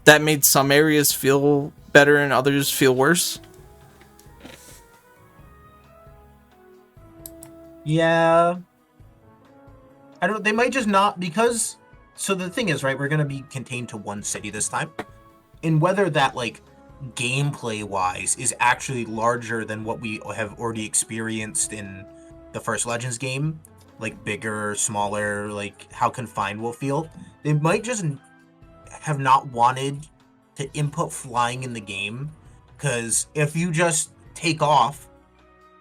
that made some areas feel better and others feel worse. Yeah. I don't. They might just not, because. So the thing is, right? We're gonna be contained to one city this time, and whether that like gameplay wise is actually larger than what we have already experienced in the first Legends game, like bigger, smaller, like how confined we'll feel. They might just have not wanted to input flying in the game, because if you just take off,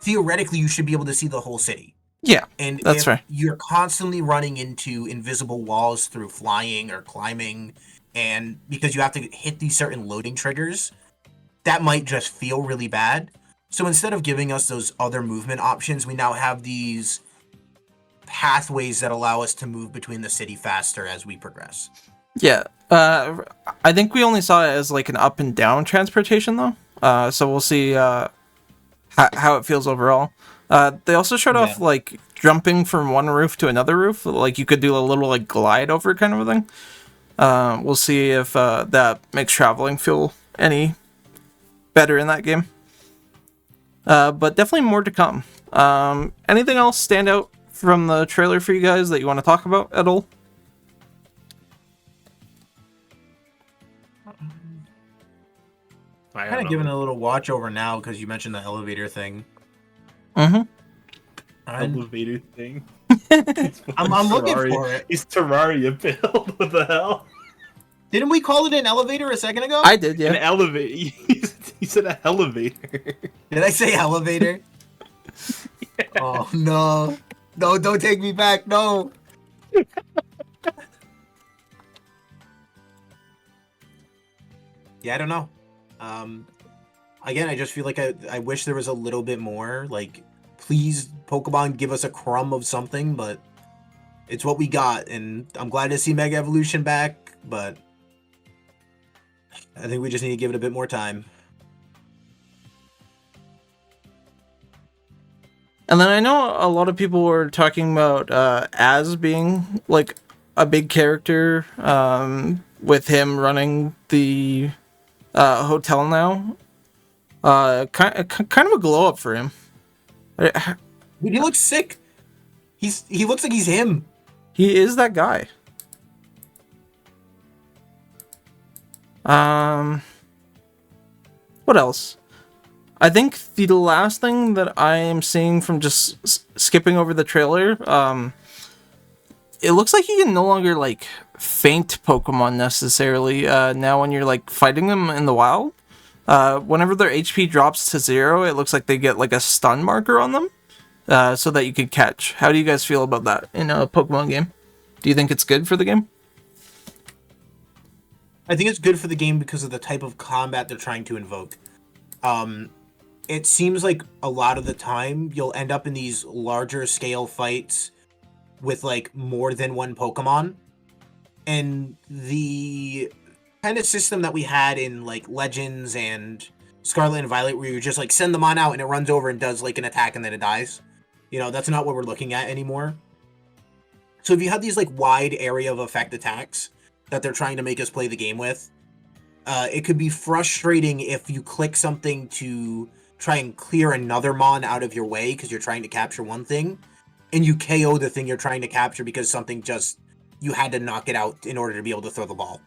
theoretically you should be able to see the whole city. Yeah, And that's if right. you're constantly running into invisible walls through flying or climbing, and because you have to hit these certain loading triggers, that might just feel really bad. So instead of giving us those other movement options, we now have these pathways that allow us to move between the city faster as we progress. Yeah, I think we only saw it as like an up and down transportation though. So we'll see how it feels overall. They also showed off like jumping from one roof to another roof. Like you could do a little like glide over kind of a thing. We'll see if that makes traveling feel any better in that game. But definitely more to come. Anything else stand out from the trailer for you guys that you want to talk about at all? Kind of giving a little watch over now because you mentioned the elevator thing. Mm-hmm. Elevator thing. I'm looking for it. It's Terraria build. What the hell? Didn't we call it an elevator a second ago? I did, yeah. An elevator. He said an elevator. Did I say elevator? Yeah. Oh no! No, don't take me back. No. Yeah, I don't know. Again, I just feel like I wish there was a little bit more. Like, please, Pokemon, give us a crumb of something, but it's what we got, and I'm glad to see Mega Evolution back, but I think we just need to give it a bit more time. And then I know a lot of people were talking about Az being like a big character, with him running the hotel now. Kind of a glow up for him. Dude, he looks sick. He looks like he's him. He is that guy. What else? I think the last thing that I am seeing from just skipping over the trailer, it looks like you can no longer like faint Pokemon necessarily now when you're like fighting them in the wild. Whenever their HP drops to 0, it looks like they get like a stun marker on them, so that you could catch. How do you guys feel about that in a Pokemon game? Do you think it's good for the game? I think it's good for the game because of the type of combat they're trying to invoke. It seems like a lot of the time you'll end up in these larger scale fights with like more than one Pokemon. And the kind of system that we had in like Legends and Scarlet and Violet, where you just like send them on out and it runs over and does like an attack and then it dies. You know, that's not what we're looking at anymore. So if you have these like wide area of effect attacks that they're trying to make us play the game with, it could be frustrating if you click something to try and clear another Mon out of your way because you're trying to capture one thing, and you KO the thing you're trying to capture because something just, you had to knock it out in order to be able to throw the ball.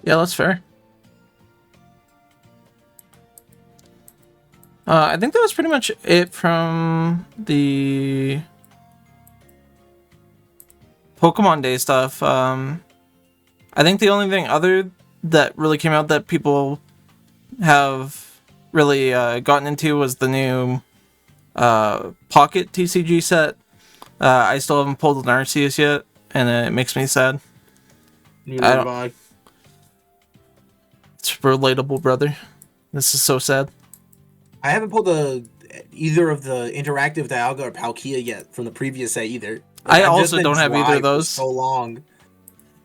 Yeah, that's fair. I think that was pretty much it from the Pokemon Day stuff. I think the only thing other that really came out that people have really gotten into was the new Pocket TCG set. I still haven't pulled an Arceus yet, and it makes me sad. It's relatable, brother. This is so sad. I haven't pulled either of the interactive Dialga or Palkia yet from the previous set either. I also don't have either of those. So long.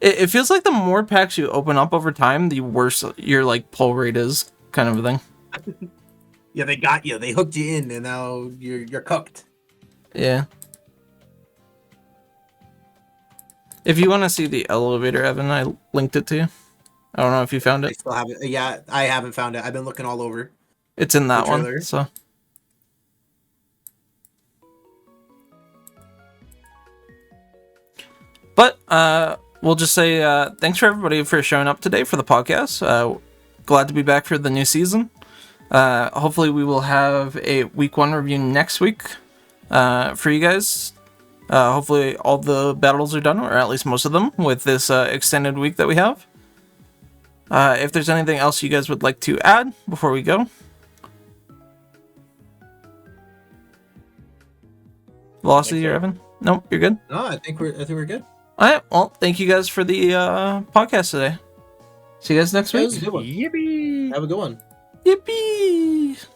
It feels like the more packs you open up over time, the worse your like pull rate is, kind of a thing. Yeah, they got you. They hooked you in, and now you're cooked. Yeah. If you want to see the elevator, Evan, I linked it to you. I don't know if you found I it. still haven't. Yeah, I haven't found it. I've been looking all over. It's in that The one. trailer. So. But we'll just say thanks for everybody for showing up today for the podcast. Glad to be back for the new season. Hopefully we will have a week 1 review next week for you guys. Hopefully all the battles are done, or at least most of them, with this extended week that we have. If there's anything else you guys would like to add before we go. Lost you, Evan? Nope, you're good. No, I think we're good. All right. Well, thank you guys for the podcast today. See you guys next That week. was a good one. Yippee! Have a good one. Yippee!